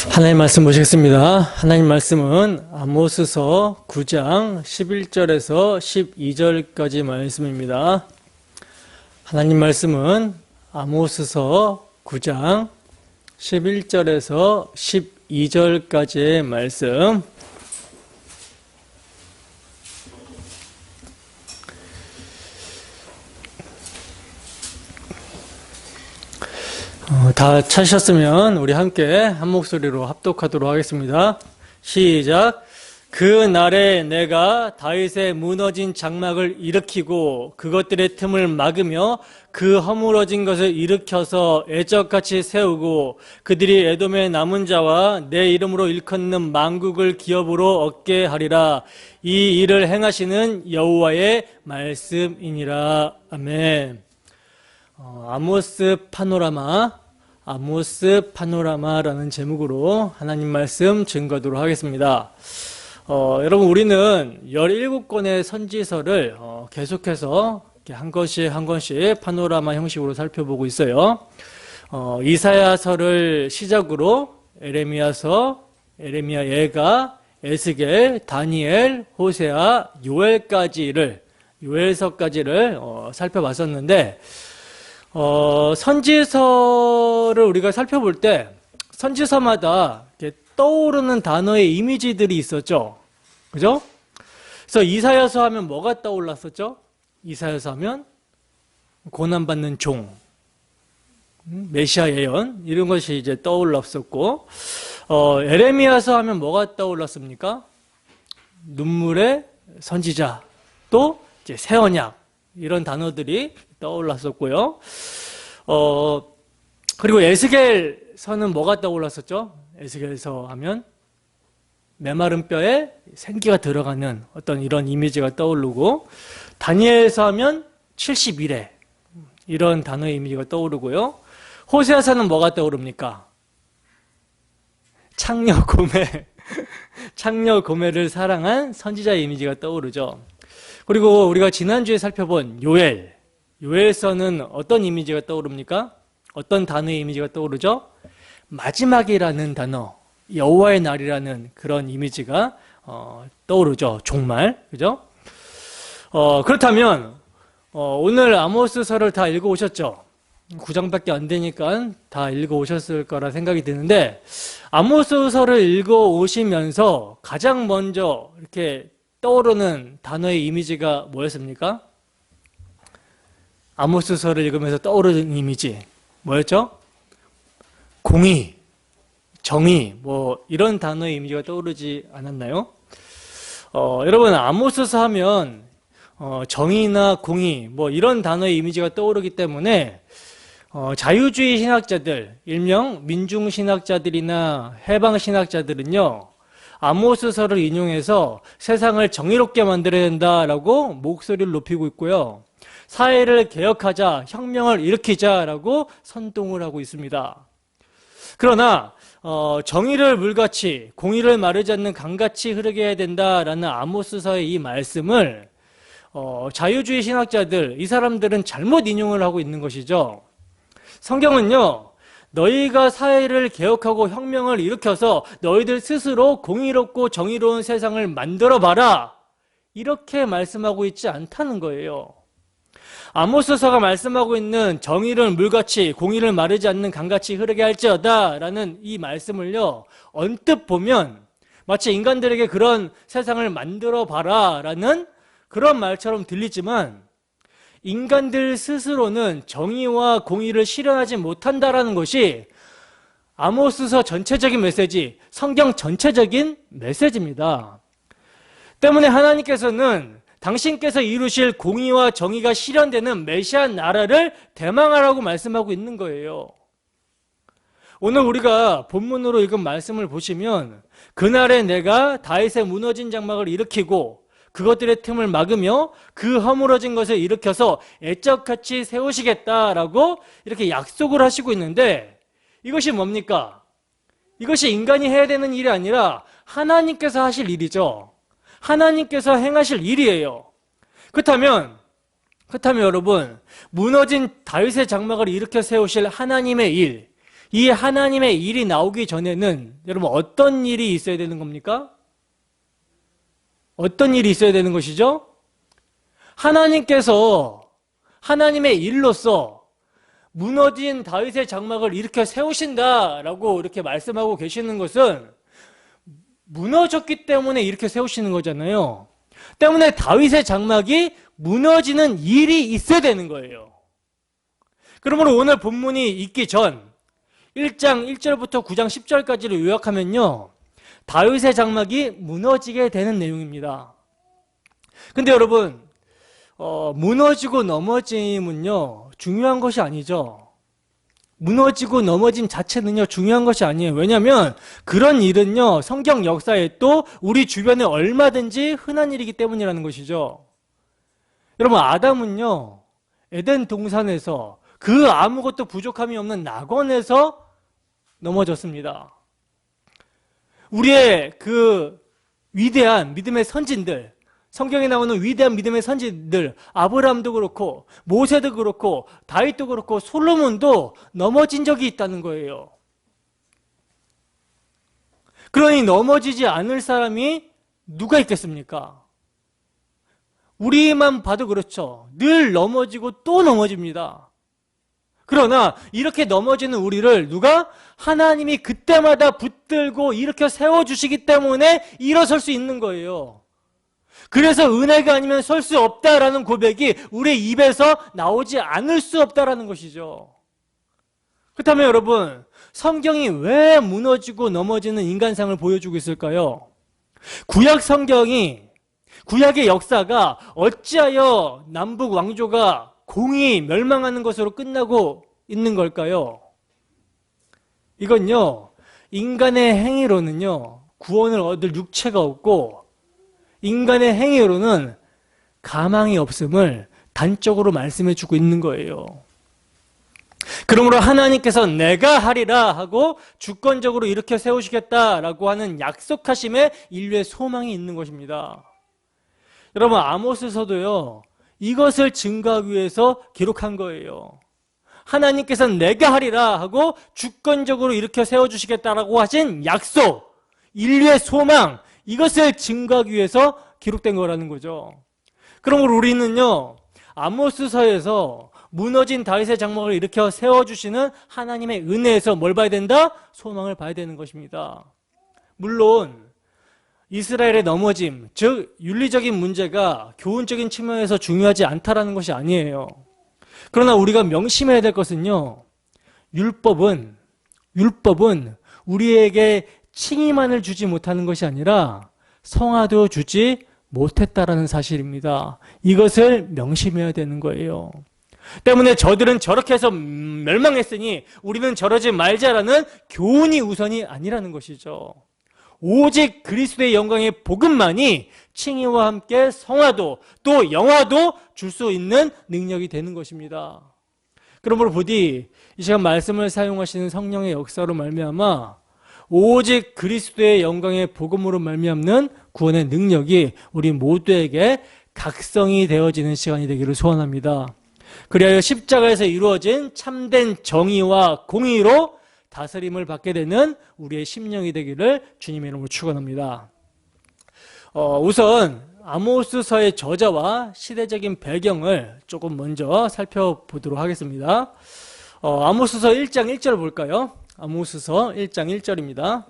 하나님 말씀 보시겠습니다. 하나님 말씀은 아모스서 9장 11절에서 12절까지 말씀입니다. 하나님 말씀은 아모스서 9장 11절에서 12절까지의 말씀. 다 찾으셨으면 우리 함께 한 목소리로 합독하도록 하겠습니다. 시작. 그 날에 내가 다윗의 무너진 장막을 일으키고 그것들의 틈을 막으며 그 허물어진 것을 일으켜서 애적같이 세우고 그들이 에돔의 남은 자와 내 이름으로 일컫는 만국을 기업으로 얻게 하리라. 이 일을 행하시는 여호와의 말씀이니라. 아멘. 아모스 파노라마라는 제목으로 하나님 말씀 증거하도록 하겠습니다. 여러분, 우리는 17권의 선지서를 계속해서 한 권씩 한 권씩 파노라마 형식으로 살펴보고 있어요. 이사야서를 시작으로 에레미야서, 에레미야 예가, 에스겔, 다니엘, 호세아, 요엘서까지를 살펴봤었는데, 선지서를 우리가 살펴볼 때 선지서마다 이렇게 떠오르는 단어의 이미지들이 있었죠. 그죠? 그래서 이사야서 하면 뭐가 떠올랐었죠? 이사야서 하면 고난받는 종, 메시아 예언, 이런 것이 이제 떠올랐었고, 에레미야서 하면 뭐가 떠올랐습니까? 눈물의 선지자, 또 이제 새 언약, 이런 단어들이 떠올랐었고요. 그리고 에스겔서는 뭐가 떠올랐었죠? 에스겔서 하면 메마른 뼈에 생기가 들어가는 어떤 이런 이미지가 떠오르고, 다니엘서 하면 70일에 이런 단어의 이미지가 떠오르고요. 호세아서는 뭐가 떠오릅니까? 창녀 고매를 사랑한 선지자의 이미지가 떠오르죠. 그리고 우리가 지난주에 살펴본 요엘서는 어떤 이미지가 떠오릅니까? 어떤 단어의 이미지가 떠오르죠? 마지막이라는 단어, 여호와의 날이라는 그런 이미지가 떠오르죠. 종말, 그죠? 그렇다면 오늘 아모스서를 다 읽어오셨죠? 9장밖에 안 되니까 다 읽어오셨을 거라 생각이 드는데, 아모스서를 읽어오시면서 가장 먼저 이렇게 떠오르는 단어의 이미지가 뭐였습니까? 아모스서를 읽으면서 떠오르는 이미지 뭐였죠? 공의, 정의, 뭐 이런 단어의 이미지가 떠오르지 않았나요? 여러분, 아모스서 하면 정의나 공의 뭐 이런 단어의 이미지가 떠오르기 때문에 자유주의 신학자들, 일명 민중신학자들이나 해방신학자들은요, 아모스서를 인용해서 세상을 정의롭게 만들어야 된다라고 목소리를 높이고 있고요. 사회를 개혁하자, 혁명을 일으키자라고 선동을 하고 있습니다. 그러나 정의를 물같이, 공의를 마르지 않는 강같이 흐르게 해야 된다라는 아모스서의 이 말씀을 자유주의 신학자들, 이 사람들은 잘못 인용을 하고 있는 것이죠. 성경은요, 너희가 사회를 개혁하고 혁명을 일으켜서 너희들 스스로 공의롭고 정의로운 세상을 만들어봐라, 이렇게 말씀하고 있지 않다는 거예요. 아모스서가 말씀하고 있는 정의를 물같이, 공의를 마르지 않는 강같이 흐르게 할지어다 라는 이 말씀을요, 언뜻 보면 마치 인간들에게 그런 세상을 만들어봐라 라는 그런 말처럼 들리지만, 인간들 스스로는 정의와 공의를 실현하지 못한다라는 것이 아모스서 전체적인 메시지, 성경 전체적인 메시지입니다. 때문에 하나님께서는 당신께서 이루실 공의와 정의가 실현되는 메시아 나라를 대망하라고 말씀하고 있는 거예요. 오늘 우리가 본문으로 읽은 말씀을 보시면, 그날에 내가 다윗의 무너진 장막을 일으키고 그것들의 틈을 막으며 그 허물어진 것을 일으켜서 애적같이 세우시겠다라고 이렇게 약속을 하시고 있는데, 이것이 뭡니까? 이것이 인간이 해야 되는 일이 아니라 하나님께서 하실 일이죠. 하나님께서 행하실 일이에요. 그렇다면 여러분, 무너진 다윗의 장막을 일으켜 세우실 하나님의 일, 이 하나님의 일이 나오기 전에는 여러분 어떤 일이 있어야 되는 겁니까? 어떤 일이 있어야 되는 것이죠? 하나님께서 하나님의 일로서 무너진 다윗의 장막을 일으켜 세우신다라고 이렇게 말씀하고 계시는 것은 무너졌기 때문에 이렇게 세우시는 거잖아요. 때문에 다윗의 장막이 무너지는 일이 있어야 되는 거예요. 그러므로 오늘 본문이 있기 전 1장 1절부터 9장 10절까지를 요약하면요, 다윗의 장막이 무너지게 되는 내용입니다. 근데 여러분, 무너지고 넘어짐은요 중요한 것이 아니죠. 무너지고 넘어짐 자체는요 중요한 것이 아니에요. 왜냐하면 그런 일은요 성경 역사에 또 우리 주변에 얼마든지 흔한 일이기 때문이라는 것이죠. 여러분, 아담은요 에덴 동산에서 그 아무것도 부족함이 없는 낙원에서 넘어졌습니다. 우리의 그 위대한 믿음의 선진들, 성경에 나오는 위대한 믿음의 선진들, 아브라함도 그렇고 모세도 그렇고 다윗도 그렇고 솔로몬도 넘어진 적이 있다는 거예요. 그러니 넘어지지 않을 사람이 누가 있겠습니까? 우리만 봐도 그렇죠. 늘 넘어지고 또 넘어집니다. 그러나 이렇게 넘어지는 우리를 누가? 하나님이 그때마다 붙들고 일으켜 세워주시기 때문에 일어설 수 있는 거예요. 그래서 은혜가 아니면 설 수 없다라는 고백이 우리의 입에서 나오지 않을 수 없다라는 것이죠. 그렇다면 여러분, 성경이 왜 무너지고 넘어지는 인간상을 보여주고 있을까요? 구약 성경이, 구약의 역사가 어찌하여 남북 왕조가 공이 멸망하는 것으로 끝나고 있는 걸까요? 이건요, 인간의 행위로는요 구원을 얻을 육체가 없고 인간의 행위로는 가망이 없음을 단적으로 말씀해 주고 있는 거예요. 그러므로 하나님께서 내가 하리라 하고 주권적으로 일으켜 세우시겠다라고 하는 약속하심에 인류의 소망이 있는 것입니다. 여러분, 아모스서도요 이것을 증거하기 위해서 기록한 거예요. 하나님께서는 내가 하리라 하고 주권적으로 일으켜 세워주시겠다라고 하신 약속, 인류의 소망, 이것을 증거하기 위해서 기록된 거라는 거죠. 그러므로 우리는요 아모스서에서 무너진 다윗의 장막을 일으켜 세워주시는 하나님의 은혜에서 뭘 봐야 된다? 소망을 봐야 되는 것입니다. 물론 이스라엘의 넘어짐, 즉 윤리적인 문제가 교훈적인 측면에서 중요하지 않다라는 것이 아니에요. 그러나 우리가 명심해야 될 것은요, 율법은 우리에게 칭의만을 주지 못하는 것이 아니라 성화도 주지 못했다라는 사실입니다. 이것을 명심해야 되는 거예요. 때문에 저들은 저렇게 해서 멸망했으니 우리는 저러지 말자라는 교훈이 우선이 아니라는 것이죠. 오직 그리스도의 영광의 복음만이 칭의와 함께 성화도 또 영화도 줄 수 있는 능력이 되는 것입니다. 그러므로 부디 이 시간 말씀을 사용하시는 성령의 역사로 말미암아 오직 그리스도의 영광의 복음으로 말미암는 구원의 능력이 우리 모두에게 각성이 되어지는 시간이 되기를 소원합니다. 그리하여 십자가에서 이루어진 참된 정의와 공의로 다스림을 받게 되는 우리의 심령이 되기를 주님의 이름으로 축원합니다. 우선 아모스서의 저자와 시대적인 배경을 조금 먼저 살펴보도록 하겠습니다. 아모스서 1장 1절 볼까요? 아모스서 1장 1절입니다.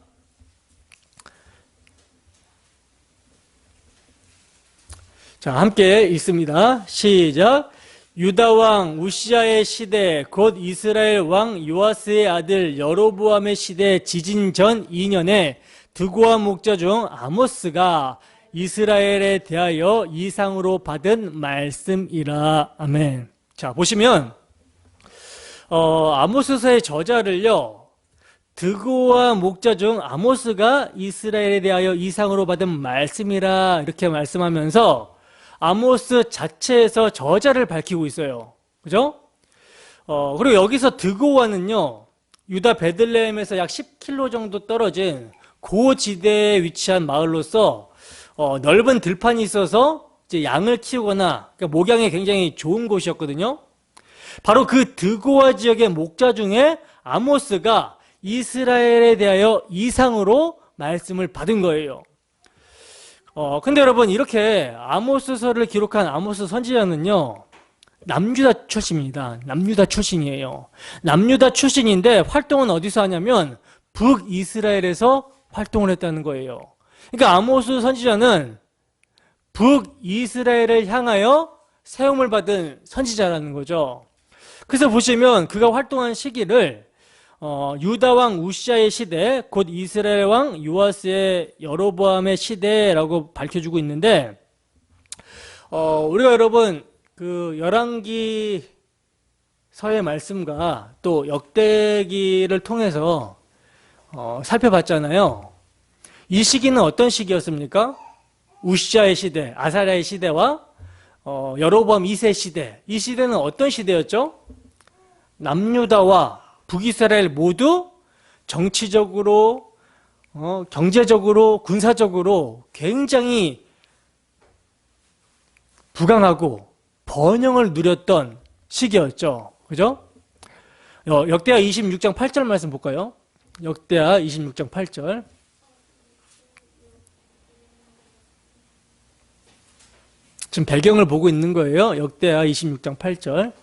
자, 함께 읽습니다. 시작. 유다왕 우시아의 시대 곧 이스라엘 왕 요아스의 아들 여로보암의 시대 지진 전 2년에 드고와 목자 중 아모스가 이스라엘에 대하여 이상으로 받은 말씀이라. 아멘. 자, 보시면 아모스서의 저자를요, 드고와 목자 중 아모스가 이스라엘에 대하여 이상으로 받은 말씀이라 이렇게 말씀하면서 아모스 자체에서 저자를 밝히고 있어요. 그죠? 그리고 여기서 드고와는요, 유다 베들레헴에서 약 10km 정도 떨어진 고지대에 위치한 마을로서 넓은 들판이 있어서 이제 양을 키우거나 그러니까 목양에 굉장히 좋은 곳이었거든요. 바로 그 드고와 지역의 목자 중에 아모스가 이스라엘에 대하여 이상으로 말씀을 받은 거예요. 근데 여러분, 이렇게 아모스서를 기록한 아모스 선지자는요, 남유다 출신입니다. 남유다 출신이에요. 남유다 출신인데 활동은 어디서 하냐면 북이스라엘에서 활동을 했다는 거예요. 그러니까 아모스 선지자는 북이스라엘을 향하여 세움을 받은 선지자라는 거죠. 그래서 보시면 그가 활동한 시기를 유다 왕 우시아의 시대, 곧 이스라엘 왕 요아스의 여로보암의 시대라고 밝혀주고 있는데, 우리가 여러분 그 열왕기서의 말씀과 또 역대기를 통해서 살펴봤잖아요. 이 시기는 어떤 시기였습니까? 우시아의 시대, 아사랴의 시대와 여로보암 2세 시대. 이 시대는 어떤 시대였죠? 남유다와 북이스라엘 모두 정치적으로, 경제적으로, 군사적으로 굉장히 부강하고 번영을 누렸던 시기였죠. 그죠? 역대하 26장 8절 말씀 볼까요? 역대하 26장 8절. 지금 배경을 보고 있는 거예요. 역대하 26장 8절.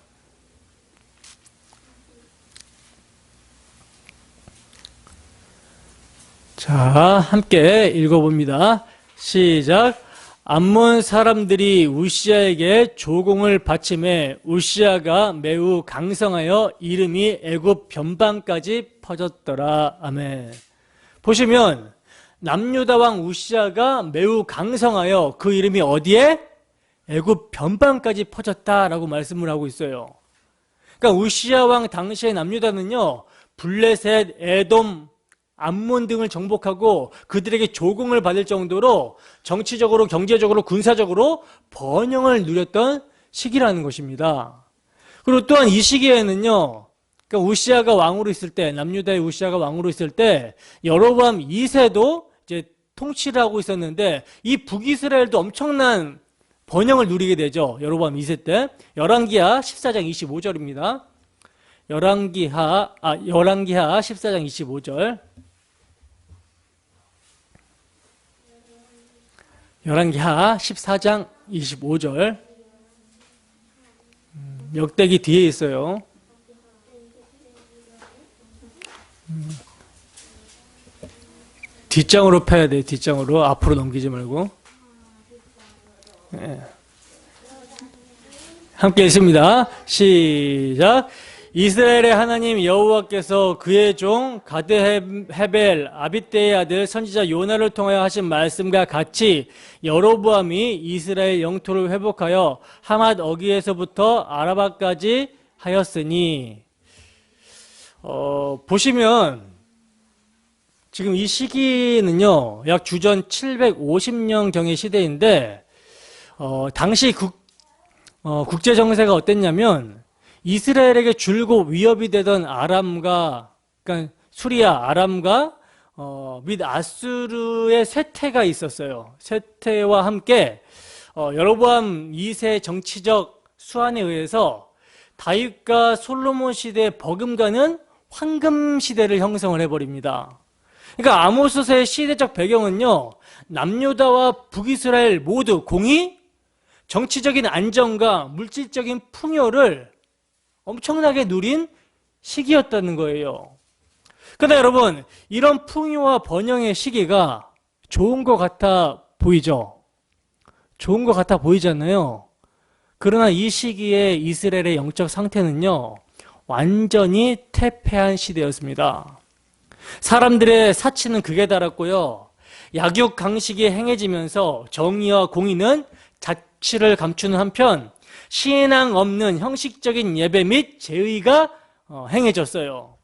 자, 함께 읽어봅니다. 시작. 암몬 사람들이 우시아에게 조공을 바치매 우시아가 매우 강성하여 이름이 애굽 변방까지 퍼졌더라. 아멘. 보시면 남유다 왕 우시아가 매우 강성하여 그 이름이 어디에? 애굽 변방까지 퍼졌다라고 말씀을 하고 있어요. 그러니까 우시아 왕 당시의 남유다는요, 블레셋, 에돔, 암몬 등을 정복하고 그들에게 조공을 받을 정도로 정치적으로, 경제적으로, 군사적으로 번영을 누렸던 시기라는 것입니다. 그리고 또한 이 시기에는요, 그러니까 우시아가 왕으로 있을 때, 남유다의 우시아가 왕으로 있을 때 여로보암 2세도 이제 통치를 하고 있었는데 이 북이스라엘도 엄청난 번영을 누리게 되죠. 여로보암 2세 때. 열왕기하 14장 25절입니다. 열왕기하 14장 25절. 열왕기하 14장 25절. 역대기 뒤에 있어요. 뒷장으로 펴야 돼요. 뒷장으로. 앞으로 넘기지 말고. 네. 함께 읽습니다. 시작. 이스라엘의 하나님 여호와께서 그의 종 가드헤벨 아비떼의 아들 선지자 요나를 통하여 하신 말씀과 같이 여로보암이 이스라엘 영토를 회복하여 하맛 어귀에서부터 아라바까지 하였으니, 보시면 지금 이 시기는요, 약 주전 750년경의 시대인데, 당시 국제 정세가 어땠냐면 이스라엘에게 줄곧 위협이 되던 아람과, 그러니까 수리아, 아람과 및 아수르의 쇠퇴가 있었어요. 쇠퇴와 함께 여로보암 2세 정치적 수완에 의해서 다윗과 솔로몬 시대의 버금가는 황금 시대를 형성을 해버립니다. 그러니까 아모스서의 시대적 배경은요, 남유다와 북이스라엘 모두 공히 정치적인 안정과 물질적인 풍요를 엄청나게 누린 시기였다는 거예요. 그런데 여러분, 이런 풍요와 번영의 시기가 좋은 것 같아 보이죠? 좋은 것 같아 보이잖아요. 그러나 이 시기에 이스라엘의 영적 상태는요, 완전히 퇴폐한 시대였습니다. 사람들의 사치는 극에 달았고요, 약육강식이 행해지면서 정의와 공의는 자취를 감추는 한편 신앙 없는 형식적인 예배 및 제의가 행해졌어요.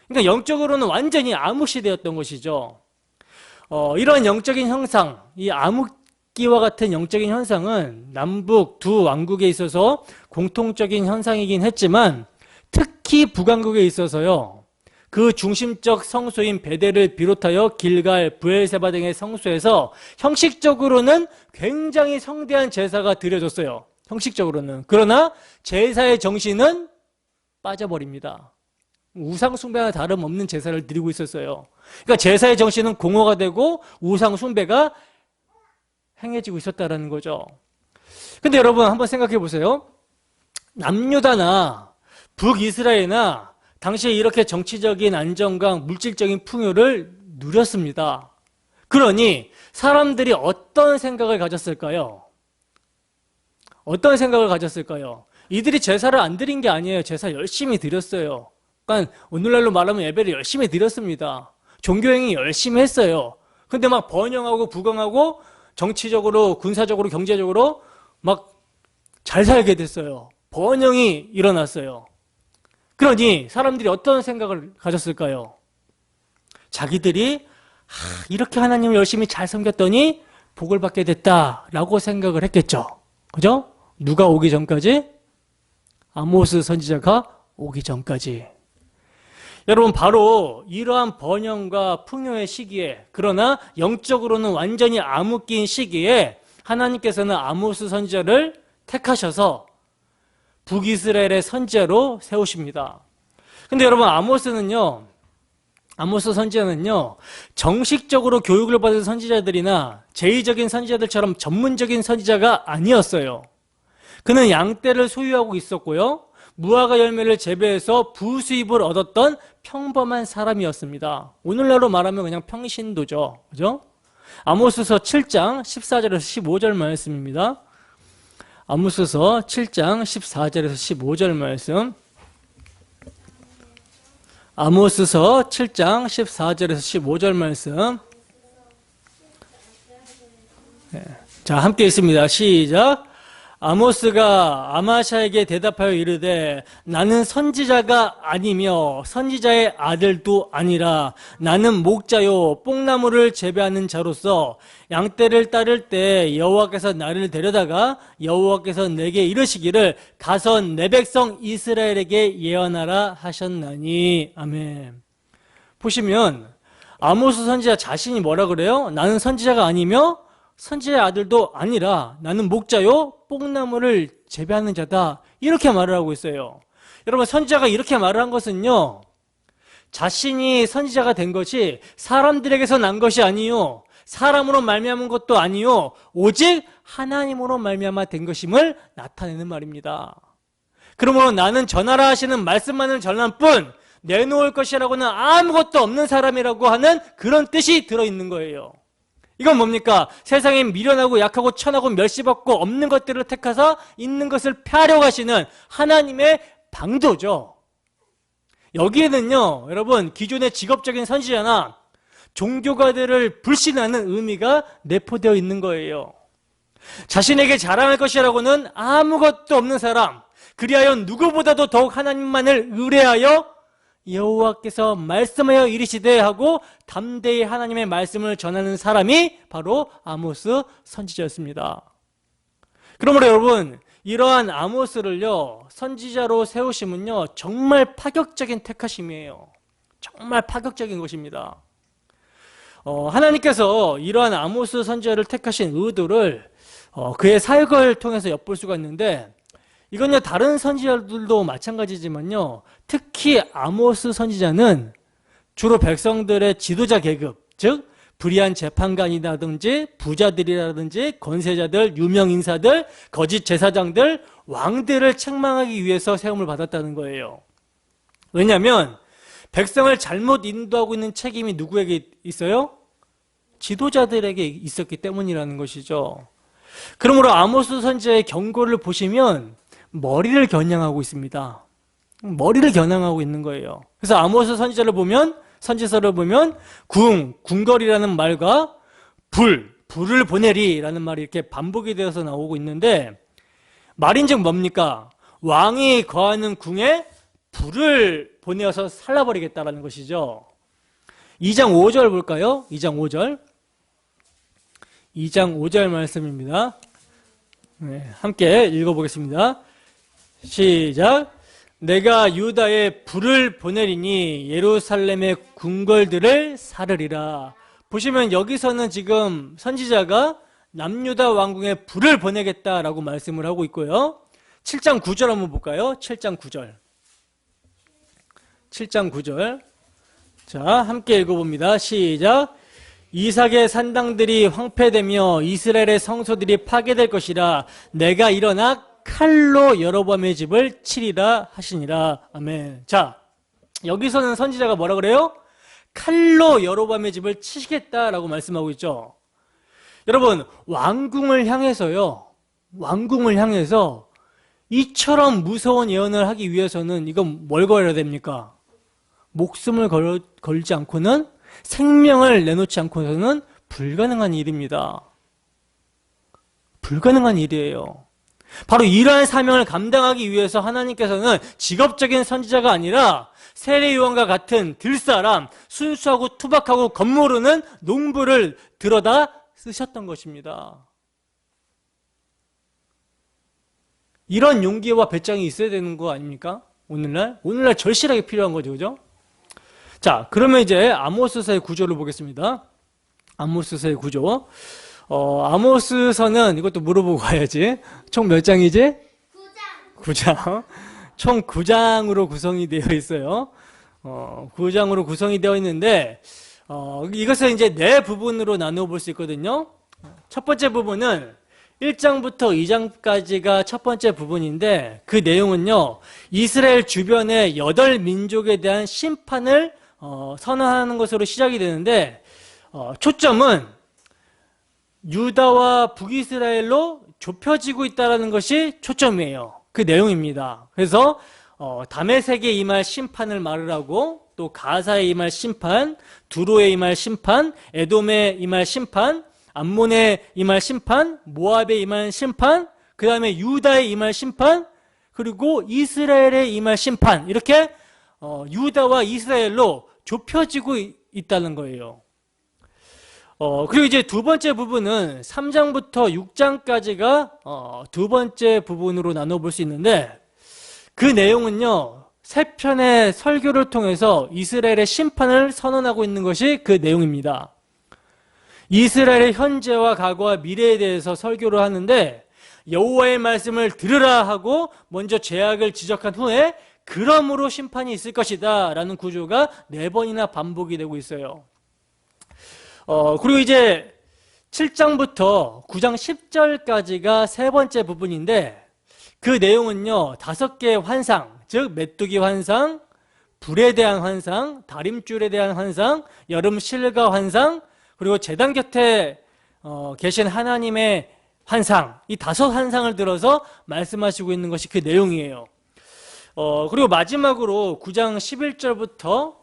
그러니까 영적으로는 완전히 암흑시대였던 것이죠. 이런 영적인 형상, 이 암흑기와 같은 영적인 현상은 남북 두 왕국에 있어서 공통적인 현상이긴 했지만 특히 북왕국에 있어서요, 그 중심적 성소인 베델을 비롯하여 길갈, 브엘세바 등의 성소에서 형식적으로는 굉장히 성대한 제사가 드려졌어요. 형식적으로는. 그러나 제사의 정신은 빠져버립니다. 우상 숭배와 다름없는 제사를 드리고 있었어요. 그러니까 제사의 정신은 공허가 되고 우상 숭배가 행해지고 있었다는 거죠. 근데 여러분 한번 생각해 보세요. 남유다나 북이스라엘이나 당시에 이렇게 정치적인 안정감, 물질적인 풍요를 누렸습니다. 그러니 사람들이 어떤 생각을 가졌을까요? 어떤 생각을 가졌을까요? 이들이 제사를 안 드린 게 아니에요. 제사 열심히 드렸어요. 그러니까 오늘날로 말하면 예배를 열심히 드렸습니다. 종교행위 열심히 했어요. 근데 막 번영하고 부강하고 정치적으로, 군사적으로, 경제적으로 막 잘 살게 됐어요. 번영이 일어났어요. 그러니 사람들이 어떤 생각을 가졌을까요? 자기들이 이렇게 하나님을 열심히 잘 섬겼더니 복을 받게 됐다라고 생각을 했겠죠. 그죠? 누가 오기 전까지? 아모스 선지자가 오기 전까지. 여러분 바로 이러한 번영과 풍요의 시기에, 그러나 영적으로는 완전히 암흑기인 시기에 하나님께서는 아모스 선지자를 택하셔서 북이스라엘의 선지자로 세우십니다. 근데 여러분 아모스 선지자는요, 정식적으로 교육을 받은 선지자들이나 제의적인 선지자들처럼 전문적인 선지자가 아니었어요. 그는 양떼를 소유하고 있었고요, 무화과 열매를 재배해서 부수입을 얻었던 평범한 사람이었습니다. 오늘날로 말하면 그냥 평신도죠. 그죠? 아모스서 7장 14절에서 15절 말씀입니다. 아모스서 7장 14절에서 15절 말씀. 아모스서 7장 14절에서 15절 말씀. 자, 함께 있습니다. 시작. 아모스가 아마샤에게 대답하여 이르되 나는 선지자가 아니며 선지자의 아들도 아니라 나는 목자요 뽕나무를 재배하는 자로서 양떼를 따를 때 여호와께서 나를 데려다가 여호와께서 내게 이르시기를 가서 내 백성 이스라엘에게 예언하라 하셨나니. 아멘. 보시면 아모스 선지자 자신이 뭐라 그래요? 나는 선지자가 아니며 선지자의 아들도 아니라 나는 목자요 뽕나무를 재배하는 자다, 이렇게 말을 하고 있어요. 여러분 선지자가 이렇게 말을 한 것은요, 자신이 선지자가 된 것이 사람들에게서 난 것이 아니요, 사람으로 말미암은 것도 아니요, 오직 하나님으로 말미암아 된 것임을 나타내는 말입니다. 그러므로 나는 전하라 하시는 말씀만을 전할 뿐 내놓을 것이라고는 아무것도 없는 사람이라고 하는 그런 뜻이 들어있는 거예요. 이건 뭡니까? 세상에 미련하고 약하고 천하고 멸시받고 없는 것들을 택하사 있는 것을 폐하려고 하시는 하나님의 방도죠. 여기에는요, 여러분 기존의 직업적인 선지자나 종교가들을 불신하는 의미가 내포되어 있는 거예요. 자신에게 자랑할 것이라고는 아무것도 없는 사람, 그리하여 누구보다도 더욱 하나님만을 의뢰하여 여호와께서 말씀하여 이르시되 하고 담대히 하나님의 말씀을 전하는 사람이 바로 아모스 선지자였습니다. 그러므로 여러분 이러한 아모스를요 선지자로 세우심은요 정말 파격적인 택하심이에요. 정말 파격적인 것입니다. 하나님께서 이러한 아모스 선지자를 택하신 의도를 그의 사역을 통해서 엿볼 수가 있는데, 이건요 다른 선지자들도 마찬가지지만요, 특히 아모스 선지자는 주로 백성들의 지도자 계급, 즉 불의한 재판관이라든지 부자들이라든지 권세자들, 유명 인사들, 거짓 제사장들, 왕들을 책망하기 위해서 세움을 받았다는 거예요. 왜냐하면 백성을 잘못 인도하고 있는 책임이 누구에게 있어요? 지도자들에게 있었기 때문이라는 것이죠. 그러므로 아모스 선지자의 경고를 보시면 머리를 겨냥하고 있습니다. 머리를 겨냥하고 있는 거예요. 그래서 아모스 선지자를 보면, 선지서를 보면 궁궐이라는 말과 불을 보내리라는 말이 이렇게 반복이 되어서 나오고 있는데, 말인즉 뭡니까? 왕이 거하는 궁에 불을 보내어서 살라버리겠다라는 것이죠. 2장 5절 볼까요? 2장 5절. 2장 5절 말씀입니다. 네, 함께 읽어보겠습니다. 시작. 내가 유다에 불을 보내리니 예루살렘의 궁궐들을 사르리라. 보시면 여기서는 지금 선지자가 남유다 왕궁에 불을 보내겠다라고 말씀을 하고 있고요. 7장 9절 한번 볼까요? 7장 9절. 7장 9절. 자, 함께 읽어봅니다. 시작. 이삭의 산당들이 황폐되며 이스라엘의 성소들이 파괴될 것이라. 내가 일어나 칼로 여로보암의 집을 치리라 하시니라. 아멘. 자, 여기서는 선지자가 뭐라 그래요? 칼로 여로보암의 집을 치시겠다라고 말씀하고 있죠. 여러분, 왕궁을 향해서요, 왕궁을 향해서 이처럼 무서운 예언을 하기 위해서는 이건 뭘 걸어야 됩니까? 목숨을 걸지 않고는, 생명을 내놓지 않고서는 불가능한 일입니다. 불가능한 일이에요. 바로 이러한 사명을 감당하기 위해서 하나님께서는 직업적인 선지자가 아니라 세례요한과 같은 들사람, 순수하고 투박하고 겉모르는 농부를 들어다 쓰셨던 것입니다. 이런 용기와 배짱이 있어야 되는 거 아닙니까? 오늘날 절실하게 필요한 거죠, 그죠? 자, 그러면 이제 아모스서의 구조를 보겠습니다. 아모스서의 구조. 아모스서는 이것도 물어보고 가야지. 총 몇 장이지? 9장. 총 9장으로 구성이 되어 있어요. 9장으로 구성이 되어 있는데, 이것을 이제 네 부분으로 나누어 볼 수 있거든요. 첫 번째 부분은 1장부터 2장까지가 첫 번째 부분인데, 그 내용은요, 이스라엘 주변의 8민족에 대한 심판을 선언하는 것으로 시작이 되는데, 초점은 유다와 북이스라엘로 좁혀지고 있다는 것이 초점이에요. 그 내용입니다. 그래서 다메섹에 임할 심판을 말을 하고, 또 가사에 임할 심판, 두로에 임할 심판, 에돔에 임할 심판, 암몬에 임할 심판, 모압에 임할 심판, 그 다음에 유다에 임할 심판, 그리고 이스라엘에 임할 심판, 이렇게 유다와 이스라엘로 좁혀지고 있다는 거예요. 그리고 이제 두 번째 부분은 3장부터 6장까지가 두 번째 부분으로 나눠볼 수 있는데, 그 내용은요, 세 편의 설교를 통해서 이스라엘의 심판을 선언하고 있는 것이 그 내용입니다. 이스라엘의 현재와 과거와 미래에 대해서 설교를 하는데, 여호와의 말씀을 들으라 하고 먼저 죄악을 지적한 후에 그러므로 심판이 있을 것이다 라는 구조가 4번이나 반복이 되고 있어요. 그리고 이제 7장부터 9장 10절까지가 세 번째 부분인데, 그 내용은요, 5개의 환상, 즉 메뚜기 환상, 불에 대한 환상, 다림줄에 대한 환상, 여름 실과 환상, 그리고 제단 곁에 계신 하나님의 환상, 이 5 환상을 들어서 말씀하시고 있는 것이 그 내용이에요. 그리고 마지막으로 9장 11절부터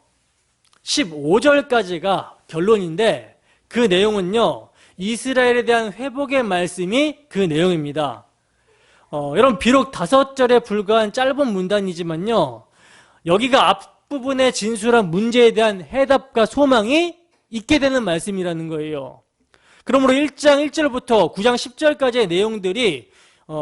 15절까지가 결론인데, 그 내용은요, 이스라엘에 대한 회복의 말씀이 그 내용입니다. 여러분, 비록 5절에 불과한 짧은 문단이지만요, 여기가 앞부분에 진술한 문제에 대한 해답과 소망이 있게 되는 말씀이라는 거예요. 그러므로 1장 1절부터 9장 10절까지의 내용들이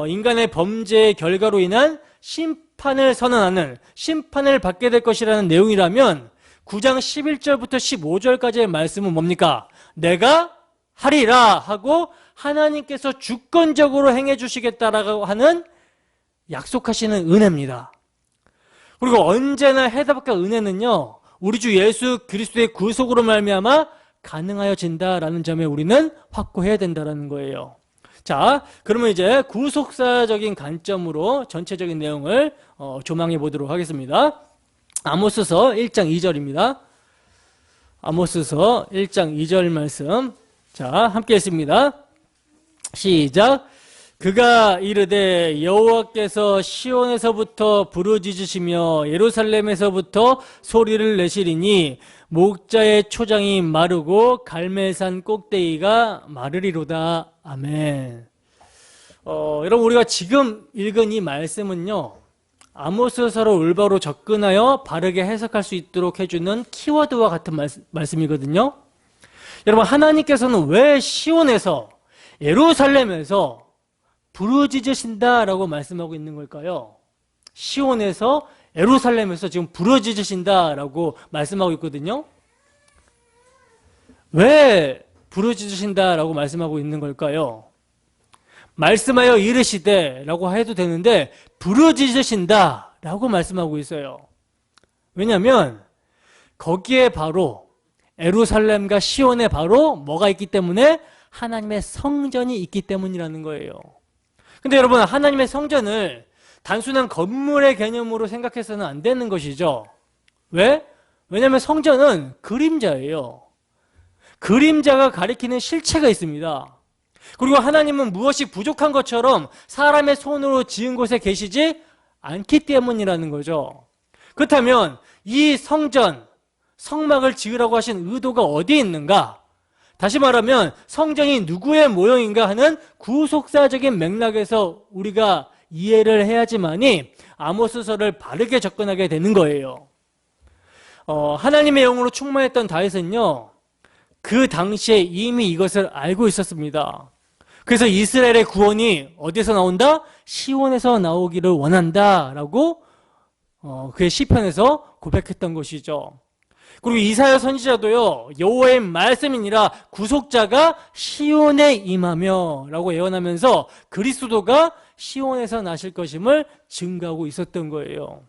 인간의 범죄의 결과로 인한 심판을 선언하는, 심판을 받게 될 것이라는 내용이라면, 9장 11절부터 15절까지의 말씀은 뭡니까? 내가 하리라 하고 하나님께서 주권적으로 행해 주시겠다라고 하는 약속하시는 은혜입니다. 그리고 언제나 해답과 은혜는요, 우리 주 예수 그리스도의 구속으로 말미암아 가능하여진다라는 점에 우리는 확고해야 된다는 거예요. 자, 그러면 이제 구속사적인 관점으로 전체적인 내용을 조망해 보도록 하겠습니다. 아모스서 1장 2절입니다. 아모스서 1장 2절 말씀. 자, 함께 읽습니다. 시작. 그가 이르되 여호와께서 시온에서부터 부르짖으시며 예루살렘에서부터 소리를 내시리니 목자의 초장이 마르고 갈멜산 꼭대기가 마르리로다. 아멘. 여러분, 우리가 지금 읽은 이 말씀은요, 아모스서로 올바로 접근하여 바르게 해석할 수 있도록 해주는 키워드와 같은 말씀이거든요. 여러분, 하나님께서는 왜 시온에서, 예루살렘에서 부르짖으신다라고 말씀하고 있는 걸까요? 시온에서, 예루살렘에서 지금 부르짖으신다라고 말씀하고 있거든요. 왜 부르짖으신다라고 말씀하고 있는 걸까요? 말씀하여 이르시되 라고 해도 되는데 부르짖으신다 라고 말씀하고 있어요. 왜냐하면 거기에 바로 예루살렘과 시온에 바로 뭐가 있기 때문에 하나님의 성전이 있기 때문이라는 거예요. 근데 여러분, 하나님의 성전을 단순한 건물의 개념으로 생각해서는 안 되는 것이죠. 왜? 왜냐하면 성전은 그림자예요. 그림자가 가리키는 실체가 있습니다. 그리고 하나님은 무엇이 부족한 것처럼 사람의 손으로 지은 곳에 계시지 않기 때문이라는 거죠. 그렇다면 이 성전, 성막을 지으라고 하신 의도가 어디에 있는가? 다시 말하면 성전이 누구의 모형인가 하는 구속사적인 맥락에서 우리가 이해를 해야지만이 아모스서를 바르게 접근하게 되는 거예요. 하나님의 영으로 충만했던 다윗은요, 그 당시에 이미 이것을 알고 있었습니다. 그래서 이스라엘의 구원이 어디서 나온다? 시온에서 나오기를 원한다라고 그의 시편에서 고백했던 것이죠. 그리고 이사야 선지자도요, 여호와의 말씀이니라 구속자가 시온에 임하며 라고 예언하면서 그리스도가 시온에서 나실 것임을 증거하고 있었던 거예요.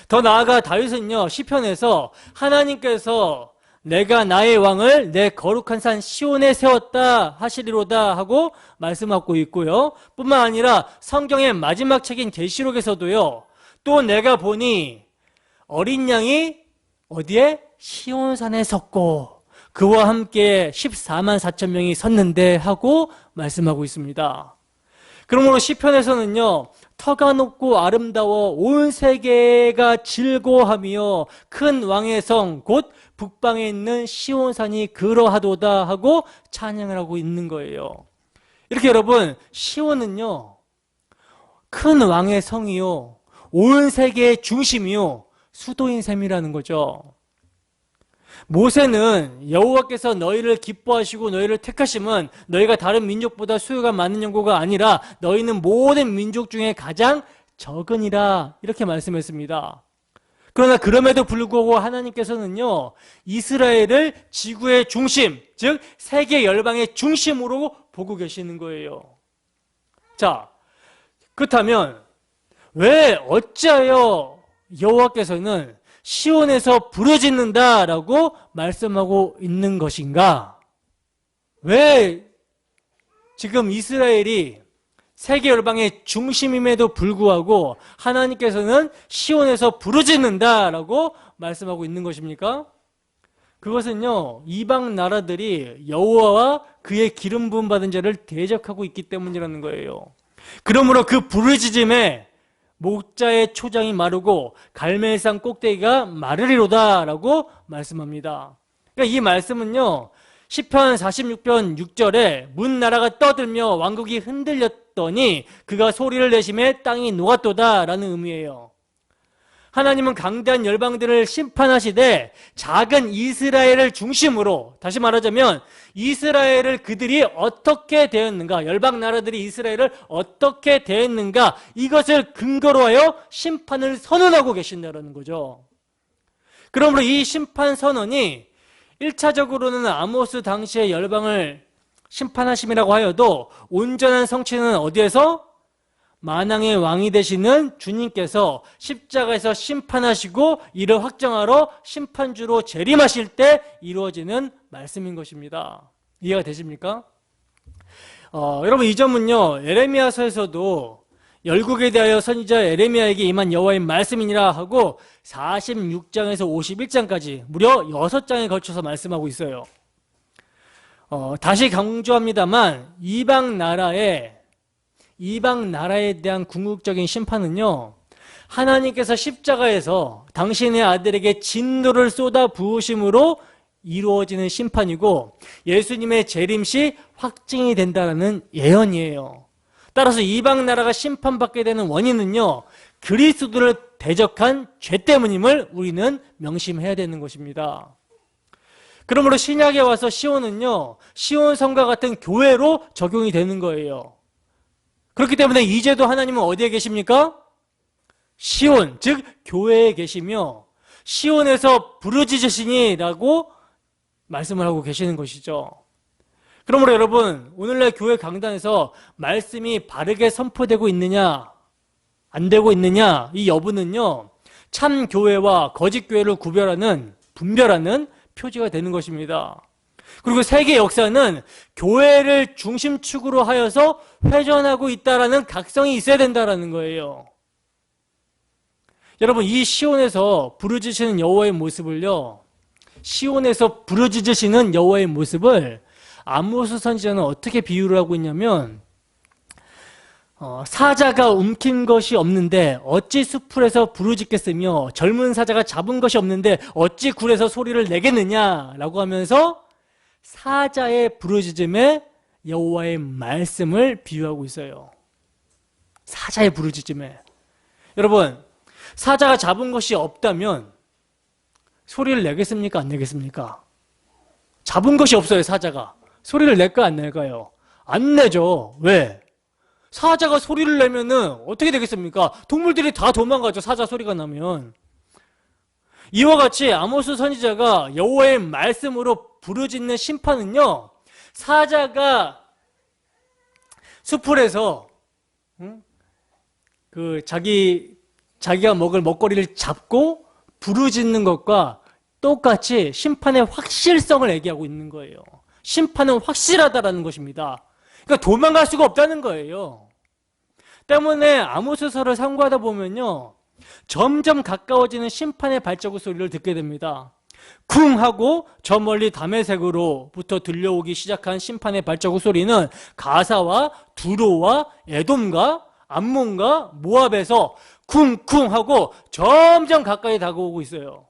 더 나아가 다윗은요, 시편에서 하나님께서 내가 나의 왕을 내 거룩한 산 시온에 세웠다 하시리로다 하고 말씀하고 있고요. 뿐만 아니라 성경의 마지막 책인 계시록에서도요, 또 내가 보니 어린 양이 어디에? 시온산에 섰고 그와 함께 14만 4천 명이 섰는데 하고 말씀하고 있습니다. 그러므로 시편에서는요, 터가 높고 아름다워 온 세계가 즐거워하며 큰 왕의 성 곧 북방에 있는 시온산이 그러하도다 하고 찬양을 하고 있는 거예요. 이렇게 여러분, 시온은요, 큰 왕의 성이요, 온 세계의 중심이요, 수도인 셈이라는 거죠. 모세는 여호와께서 너희를 기뻐하시고 너희를 택하심은 너희가 다른 민족보다 수요가 많은 연고가 아니라 너희는 모든 민족 중에 가장 적으니라 이렇게 말씀했습니다. 그러나 그럼에도 불구하고 하나님께서는요, 이스라엘을 지구의 중심, 즉 세계 열방의 중심으로 보고 계시는 거예요. 자, 그렇다면 왜 어찌하여 여호와께서는 시온에서 부르짖는다라고 말씀하고 있는 것인가? 왜 지금 이스라엘이 세계 열방의 중심임에도 불구하고 하나님께서는 시온에서 부르짖는다라고 말씀하고 있는 것입니까? 그것은요, 이방 나라들이 여호와와 그의 기름 부음 받은 자를 대적하고 있기 때문이라는 거예요. 그러므로 그 부르짖음에 목자의 초장이 마르고 갈멜산 꼭대기가 마르리로다라고 말씀합니다. 그러니까 이 말씀은요, 시편 46편 6절에 문 나라가 떠들며 왕국이 흔들렸더니 그가 소리를 내심에 땅이 녹았도다라는 의미예요. 하나님은 강대한 열방들을 심판하시되 작은 이스라엘을 중심으로, 다시 말하자면 이스라엘을 그들이 어떻게 대했는가, 열방 나라들이 이스라엘을 어떻게 대했는가, 이것을 근거로 하여 심판을 선언하고 계신다는 거죠. 그러므로 이 심판 선언이 1차적으로는 아모스 당시의 열방을 심판하심이라고 하여도 온전한 성취는 어디에서? 만왕의 왕이 되시는 주님께서 십자가에서 심판하시고 이를 확정하러 심판주로 재림하실 때 이루어지는 말씀인 것입니다. 이해가 되십니까? 여러분, 이 점은요, 에레미야서에서도 열국에 대하여 선지자 에레미야에게 임한 여호와의 말씀이니라 하고 46장에서 51장까지 무려 6장에 걸쳐서 말씀하고 있어요. 다시 강조합니다만 이방 나라에 대한 궁극적인 심판은요, 하나님께서 십자가에서 당신의 아들에게 진노를 쏟아 부으심으로 이루어지는 심판이고 예수님의 재림 시 확증이 된다는 예언이에요. 따라서 이방 나라가 심판받게 되는 원인은요, 그리스도를 대적한 죄 때문임을 우리는 명심해야 되는 것입니다. 그러므로 신약에 와서 시온은요, 시온성과 같은 교회로 적용이 되는 거예요. 그렇기 때문에 이제도 하나님은 어디에 계십니까? 시온, 즉 교회에 계시며 시온에서 부르짖으시니라고 말씀을 하고 계시는 것이죠. 그러므로 여러분, 오늘날 교회 강단에서 말씀이 바르게 선포되고 있느냐, 안 되고 있느냐, 이 여부는요, 참 교회와 거짓 교회를 분별하는 표지가 되는 것입니다. 그리고 세계 역사는 교회를 중심축으로 하여서 회전하고 있다라는 각성이 있어야 된다라는 거예요. 여러분, 이 시온에서 부르짖으시는 여호와의 모습을요, 시온에서 부르짖으시는 여호와의 모습을 아모스 선지자는 어떻게 비유를 하고 있냐면, 사자가 움킨 것이 없는데 어찌 숲풀에서 부르짖겠으며 젊은 사자가 잡은 것이 없는데 어찌 굴에서 소리를 내겠느냐라고 하면서 사자의 부르짖음에 여호와의 말씀을 비유하고 있어요. 사자의 부르짖음에. 여러분, 사자가 잡은 것이 없다면 소리를 내겠습니까? 안 내겠습니까? 잡은 것이 없어요, 사자가. 소리를 낼까 안 낼까요? 안 내죠. 왜? 사자가 소리를 내면은 어떻게 되겠습니까? 동물들이 다 도망가죠, 사자 소리가 나면. 이와 같이 아모스 선지자가 여호와의 말씀으로 부르짖는 심판은요, 사자가 수풀에서 자기가 먹을 먹거리를 잡고 부르짖는 것과 똑같이 심판의 확실성을 얘기하고 있는 거예요. 심판은 확실하다라는 것입니다. 그러니까 도망갈 수가 없다는 거예요. 때문에 아모스서를 상고하다 보면요, 점점 가까워지는 심판의 발자국 소리를 듣게 됩니다. 쿵 하고 저 멀리 다메섹으로부터 들려오기 시작한 심판의 발자국 소리는 가사와 두로와 에돔과 암몬과 모압에서 쿵쿵 하고 점점 가까이 다가오고 있어요.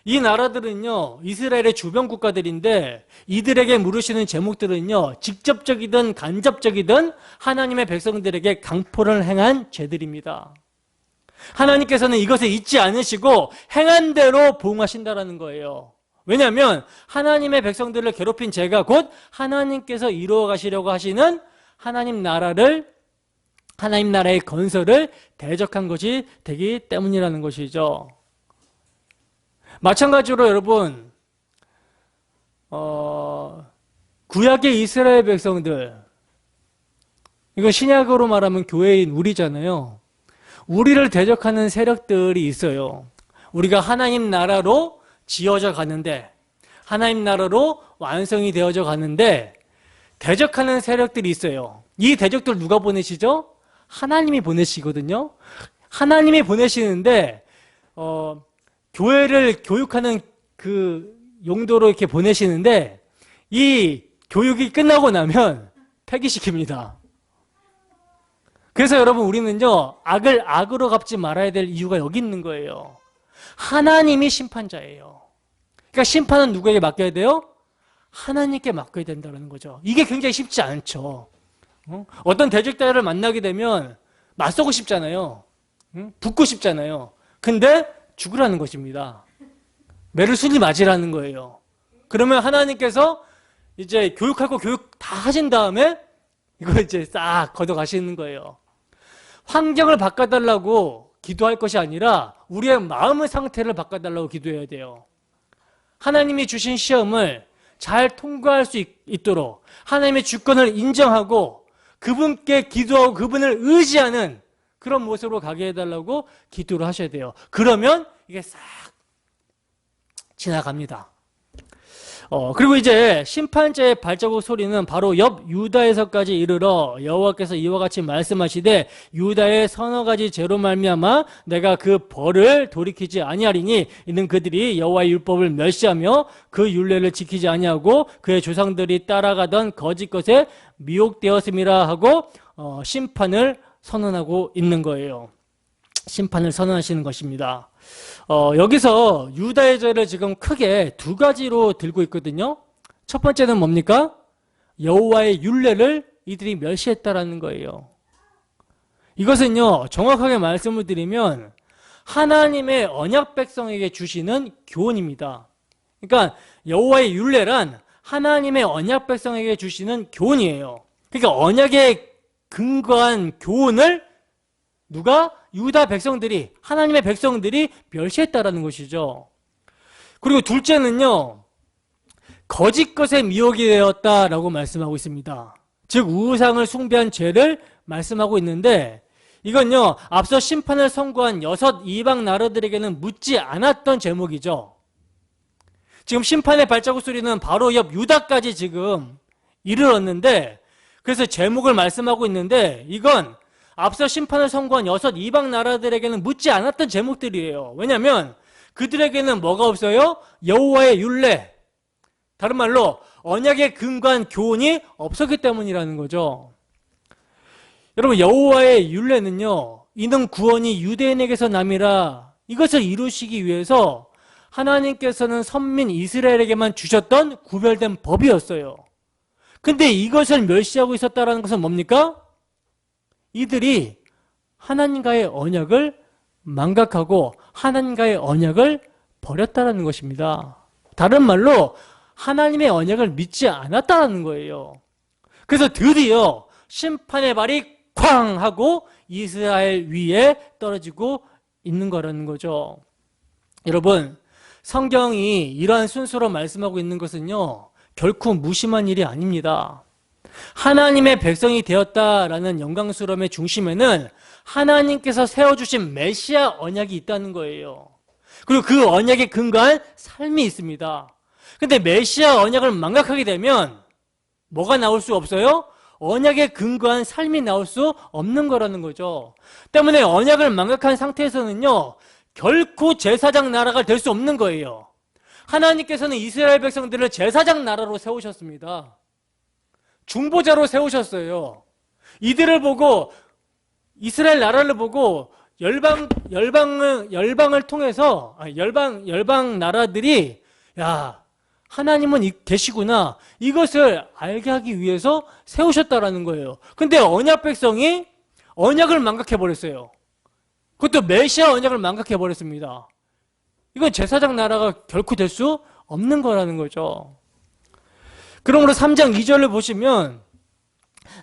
이 나라들은요, 이스라엘의 주변 국가들인데 이들에게 물으시는 제목들은요, 직접적이든 간접적이든 하나님의 백성들에게 강포를 행한 죄들입니다. 하나님께서는 이것을 잊지 않으시고 행한 대로 보응하신다라는 거예요. 왜냐하면 하나님의 백성들을 괴롭힌 죄가 곧 하나님께서 이루어 가시려고 하시는 하나님 나라의 건설을 대적한 것이 되기 때문이라는 것이죠. 마찬가지로 여러분, 구약의 이스라엘 백성들, 이거 신약으로 말하면 교회인 우리잖아요. 우리를 대적하는 세력들이 있어요. 우리가 하나님 나라로 지어져 가는데, 하나님 나라로 완성이 되어져 가는데 대적하는 세력들이 있어요. 이 대적들 누가 보내시죠? 하나님이 보내시거든요. 하나님이 보내시는데 교회를 교육하는 그 용도로 이렇게 보내시는데 이 교육이 끝나고 나면 폐기시킵니다. 그래서 여러분, 우리는요, 악을 악으로 갚지 말아야 될 이유가 여기 있는 거예요. 하나님이 심판자예요. 그러니까 심판은 누구에게 맡겨야 돼요? 하나님께 맡겨야 된다는 거죠. 이게 굉장히 쉽지 않죠. 어떤 대적자를 만나게 되면 맞서고 싶잖아요. 붙고 싶잖아요. 근데 죽으라는 것입니다. 매를 순이 맞으라는 거예요. 그러면 하나님께서 이제 교육할 거 교육 다 하신 다음에 이거 이제 싹 걷어가시는 거예요. 환경을 바꿔달라고 기도할 것이 아니라 우리의 마음의 상태를 바꿔달라고 기도해야 돼요. 하나님이 주신 시험을 잘 통과할 수 있도록 하나님의 주권을 인정하고 그분께 기도하고 그분을 의지하는 그런 모습으로 가게 해달라고 기도를 하셔야 돼요. 그러면 이게 싹 지나갑니다. 그리고 이제 심판자의 발자국 소리는 바로 옆 유다에서까지 이르러 여호와께서 이와 같이 말씀하시되 유다의 서너 가지 죄로 말미암아 내가 그 벌을 돌이키지 아니하리니 이는 그들이 여호와의 율법을 멸시하며 그 율례를 지키지 아니하고 그의 조상들이 따라가던 거짓 것에 미혹되었음이라 하고 심판을 선언하고 있는 거예요. 심판을 선언하시는 것입니다. 여기서 유다의 죄를 지금 크게 두 가지로 들고 있거든요. 첫 번째는 뭡니까? 여호와의 율례를 이들이 멸시했다라는 거예요. 이것은요, 정확하게 말씀을 드리면 하나님의 언약 백성에게 주시는 교훈입니다. 그러니까 여호와의 율례란 하나님의 언약 백성에게 주시는 교훈이에요. 그러니까 언약에 근거한 교훈을 누가? 유다 백성들이, 하나님의 백성들이 멸시했다라는 것이죠. 그리고 둘째는요, 거짓 것에 미혹이 되었다라고 말씀하고 있습니다. 즉 우상을 숭배한 죄를 말씀하고 있는데 이건요, 앞서 심판을 선고한 6 이방 나라들에게는 묻지 않았던 제목이죠. 지금 심판의 발자국 소리는 바로 옆 유다까지 지금 이르렀는데, 그래서 제목을 말씀하고 있는데, 이건 앞서 심판을 선고한 6 이방 나라들에게는 묻지 않았던 제목들이에요. 왜냐하면 그들에게는 뭐가 없어요? 여호와의 율례, 다른 말로 언약에 근거한 교훈이 없었기 때문이라는 거죠. 여러분, 여호와의 율례는요, 이는 구원이 유대인에게서 남이라, 이것을 이루시기 위해서 하나님께서는 선민 이스라엘에게만 주셨던 구별된 법이었어요. 근데 이것을 멸시하고 있었다는 것은 뭡니까? 이들이 하나님과의 언약을 망각하고 하나님과의 언약을 버렸다는 것입니다. 다른 말로 하나님의 언약을 믿지 않았다는 거예요. 그래서 드디어 심판의 발이 쾅 하고 이스라엘 위에 떨어지고 있는 거라는 거죠. 여러분, 성경이 이러한 순서로 말씀하고 있는 것은요, 결코 무심한 일이 아닙니다. 하나님의 백성이 되었다라는 영광스러움의 중심에는 하나님께서 세워주신 메시아 언약이 있다는 거예요. 그리고 그 언약에 근거한 삶이 있습니다. 근데 메시아 언약을 망각하게 되면 뭐가 나올 수 없어요? 언약에 근거한 삶이 나올 수 없는 거라는 거죠. 때문에 언약을 망각한 상태에서는요, 결코 제사장 나라가 될 수 없는 거예요. 하나님께서는 이스라엘 백성들을 제사장 나라로 세우셨습니다. 중보자로 세우셨어요. 이들을 보고, 이스라엘 나라를 보고 열방을 통해서 열방 나라들이, 야, 하나님은 계시구나, 이것을 알게 하기 위해서 세우셨다라는 거예요. 근데 언약 백성이 언약을 망각해 버렸어요. 그것도 메시아 언약을 망각해 버렸습니다. 이건 제사장 나라가 결코 될 수 없는 거라는 거죠. 그러므로 3장 2절을 보시면,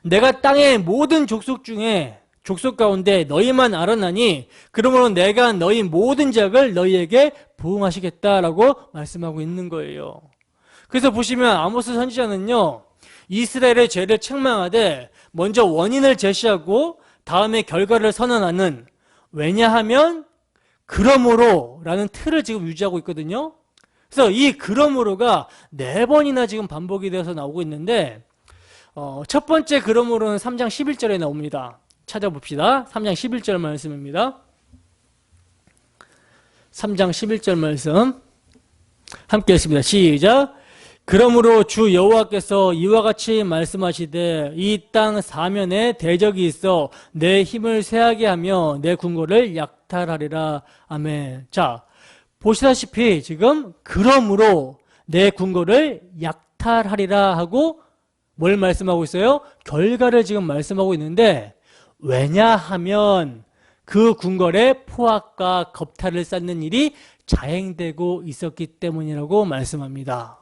내가 땅의 모든 족속 중에 족속 가운데 너희만 알았나니 그러므로 내가 너희 모든 죄악을 너희에게 보응하시겠다라고 말씀하고 있는 거예요. 그래서 보시면 아모스 선지자는요, 이스라엘의 죄를 책망하되 먼저 원인을 제시하고 다음에 결과를 선언하는, 왜냐하면 그러므로 라는 틀을 지금 유지하고 있거든요. 그래서 이 그러므로가 4번이나 지금 반복이 되어서 나오고 있는데, 첫 번째 그러므로는 3장 11절에 나옵니다. 찾아봅시다. 3장 11절 말씀입니다. 3장 11절 말씀 함께 읽습니다. 시작. 그러므로 주 여호와께서 이와 같이 말씀하시되 이 땅 사면에 대적이 있어 내 힘을 쇠하게 하며 내 궁궐을 약탈하리라. 아멘. 자, 보시다시피 지금 그러므로 내 궁궐을 약탈하리라 하고 뭘 말씀하고 있어요? 결과를 지금 말씀하고 있는데, 왜냐하면 그 궁궐에 포악과 겁탈을 쌓는 일이 자행되고 있었기 때문이라고 말씀합니다.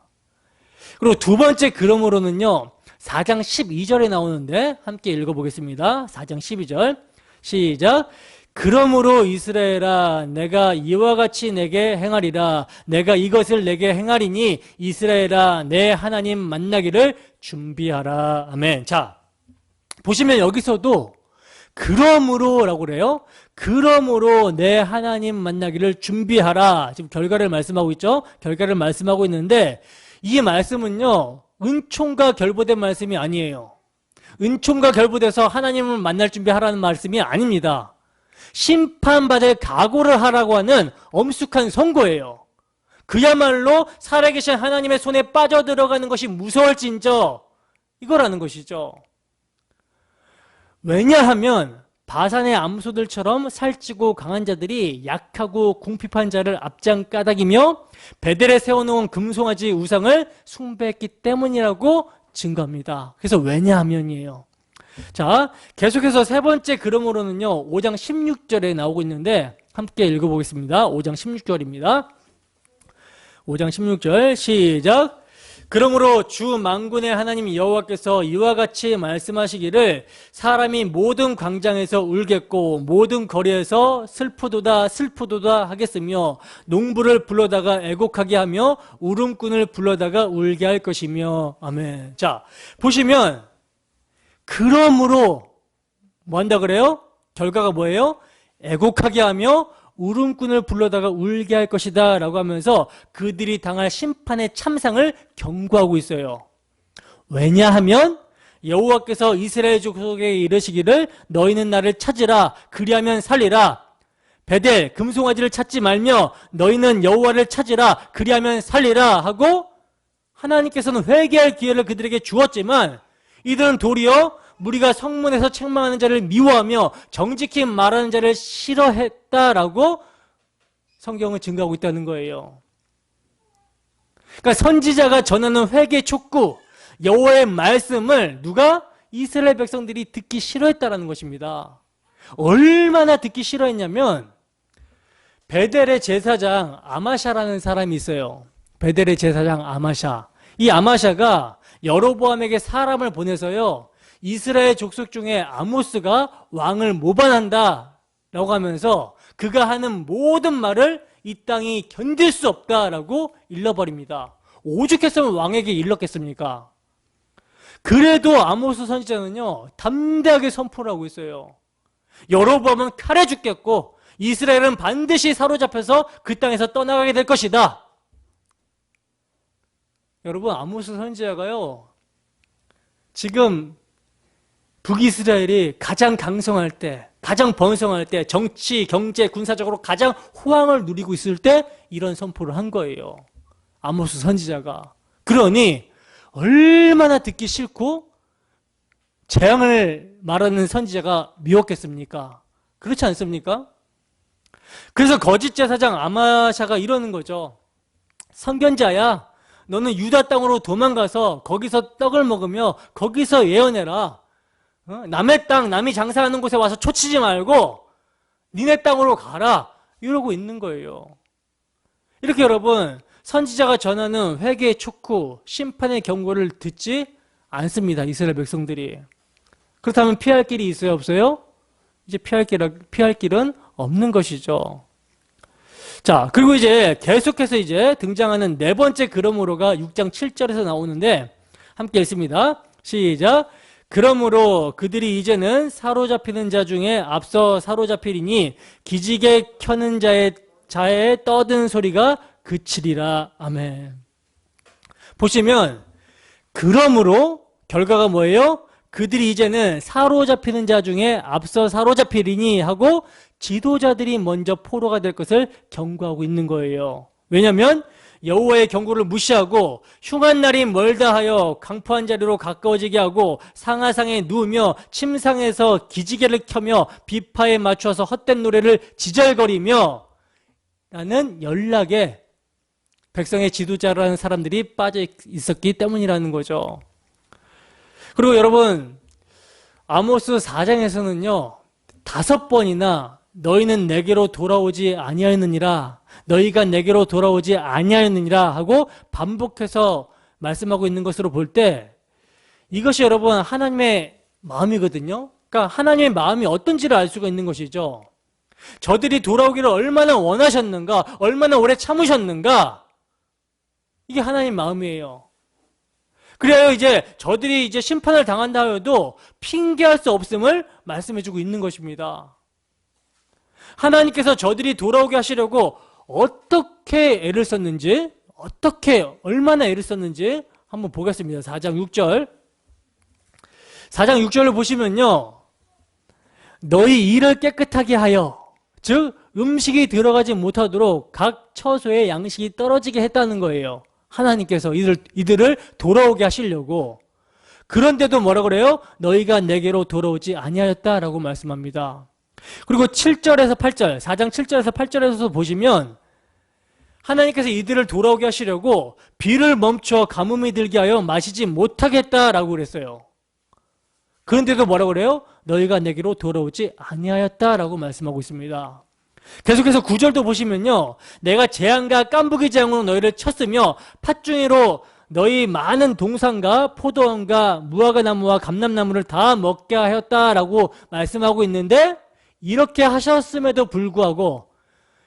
그리고 두 번째 그러므로는요, 4장 12절에 나오는데 함께 읽어보겠습니다. 4장 12절 시작. 그러므로 이스라엘아, 내가 이와 같이 내게 행하리라. 내가 이것을 내게 행하리니 이스라엘아, 내 하나님 만나기를 준비하라. 아멘. 자, 보시면 여기서도 그러므로라고 그래요. 그러므로 내 하나님 만나기를 준비하라. 지금 결과를 말씀하고 있죠. 결과를 말씀하고 있는데, 이 말씀은요, 은총과 결부된 말씀이 아니에요. 은총과 결부돼서 하나님을 만날 준비하라는 말씀이 아닙니다. 심판받을 각오를 하라고 하는 엄숙한 선고예요. 그야말로 살아계신 하나님의 손에 빠져들어가는 것이 무서울진저 이거라는 것이죠. 왜냐하면 바산의 암소들처럼 살찌고 강한 자들이 약하고 궁핍한 자를 앞장 까닭이며 베델에 세워놓은 금송아지 우상을 숭배했기 때문이라고 증거합니다. 그래서 왜냐하면이에요. 자, 계속해서 세 번째 그러므로는요, 5장 16절에 나오고 있는데 함께 읽어보겠습니다. 5장 16절입니다. 5장 16절 시작. 그러므로 주 만군의 하나님 여호와께서 이와 같이 말씀하시기를 사람이 모든 광장에서 울겠고 모든 거리에서 슬프도다 슬프도다 하겠으며 농부를 불러다가 애곡하게 하며 울음꾼을 불러다가 울게 할 것이며. 아멘. 자, 보시면 그러므로 뭐 한다 그래요? 결과가 뭐예요? 애곡하게 하며 울음꾼을 불러다가 울게 할 것이다 라고 하면서 그들이 당할 심판의 참상을 경고하고 있어요. 왜냐하면 여호와께서 이스라엘 족속에게 이르시기를 너희는 나를 찾으라 그리하면 살리라. 베델 금송아지를 찾지 말며 너희는 여호와를 찾으라 그리하면 살리라 하고 하나님께서는 회개할 기회를 그들에게 주었지만 이들은 도리어 무리가 성문에서 책망하는 자를 미워하며 정직히 말하는 자를 싫어했다라고 성경은 증거하고 있다는 거예요. 그러니까 선지자가 전하는 회개 촉구, 여호와의 말씀을 누가? 이스라엘 백성들이 듣기 싫어했다라는 것입니다. 얼마나 듣기 싫어했냐면 베델의 제사장 아마샤라는 사람이 있어요. 베델의 제사장 아마샤. 이 아마샤가 여로보암에게 사람을 보내서요, 이스라엘 족속 중에 아모스가 왕을 모반한다 라고 하면서 그가 하는 모든 말을 이 땅이 견딜 수 없다라고 일러버립니다. 오죽했으면 왕에게 일렀겠습니까? 그래도 아모스 선지자는요, 담대하게 선포를 하고 있어요. 여로보암은 칼에 죽겠고 이스라엘은 반드시 사로잡혀서 그 땅에서 떠나가게 될 것이다. 여러분, 아모스 선지자가요, 지금 북이스라엘이 가장 강성할 때, 가장 번성할 때, 정치, 경제, 군사적으로 가장 호황을 누리고 있을 때 이런 선포를 한 거예요. 아모스 선지자가. 그러니 얼마나 듣기 싫고 재앙을 말하는 선지자가 미웠겠습니까? 그렇지 않습니까? 그래서 거짓 제사장 아마샤가 이러는 거죠. 선견자야, 너는 유다 땅으로 도망가서 거기서 떡을 먹으며 거기서 예언해라. 남의 땅, 남이 장사하는 곳에 와서 초치지 말고 니네 땅으로 가라. 이러고 있는 거예요. 이렇게 여러분, 선지자가 전하는 회개의 촉구, 심판의 경고를 듣지 않습니다. 이스라엘 백성들이. 그렇다면 피할 길이 있어요, 없어요? 이제 피할 길은 없는 것이죠. 자, 그리고 이제 계속해서 이제 등장하는 네 번째 그러므로가 6장 7절에서 나오는데 함께 읽습니다. 시작. 그러므로 그들이 이제는 사로잡히는 자 중에 앞서 사로잡히리니 기지개 켜는 자의 떠든 소리가 그치리라. 아멘. 보시면 그러므로 결과가 뭐예요? 그들이 이제는 사로잡히는 자 중에 앞서 사로잡히리니 하고 지도자들이 먼저 포로가 될 것을 경고하고 있는 거예요. 왜냐하면 여호와의 경고를 무시하고 흉한 날이 멀다 하여 강포한 자리로 가까워지게 하고 상하상에 누우며 침상에서 기지개를 켜며 비파에 맞춰서 헛된 노래를 지절거리며 라는 연락에 백성의 지도자라는 사람들이 빠져 있었기 때문이라는 거죠. 그리고 여러분, 아모스 4장에서는요 5번이나 너희는 내게로 돌아오지 아니하였느니라, 너희가 내게로 돌아오지 아니하였느니라 하고 반복해서 말씀하고 있는 것으로 볼 때 이것이 여러분 하나님의 마음이거든요. 그러니까 하나님의 마음이 어떤지를 알 수가 있는 것이죠. 저들이 돌아오기를 얼마나 원하셨는가, 얼마나 오래 참으셨는가, 이게 하나님 마음이에요. 그래야 이제 저들이 이제 심판을 당한다 해도 핑계할 수 없음을 말씀해주고 있는 것입니다. 하나님께서 저들이 돌아오게 하시려고 어떻게 애를 썼는지, 얼마나 애를 썼는지 한번 보겠습니다. 4장 6절. 4장 6절을 보시면요, 너희 이를 깨끗하게 하여, 즉 음식이 들어가지 못하도록 각 처소에 양식이 떨어지게 했다는 거예요. 하나님께서 이들을 돌아오게 하시려고. 그런데도 뭐라 그래요? 너희가 내게로 돌아오지 아니하였다라고 말씀합니다. 그리고 7절에서 8절, 4장 7절에서 8절에서 보시면 하나님께서 이들을 돌아오게 하시려고 비를 멈춰 가뭄이 들게 하여 마시지 못하겠다라고 그랬어요. 그런데도 뭐라 그래요? 너희가 내게로 돌아오지 아니하였다라고 말씀하고 있습니다. 계속해서 9절도 보시면요, 내가 재앙과 깐부기 재앙으로 너희를 쳤으며 팥중이로 너희 많은 동산과 포도원과 무화과 나무와 감람나무를 다 먹게 하였다라고 말씀하고 있는데, 이렇게 하셨음에도 불구하고,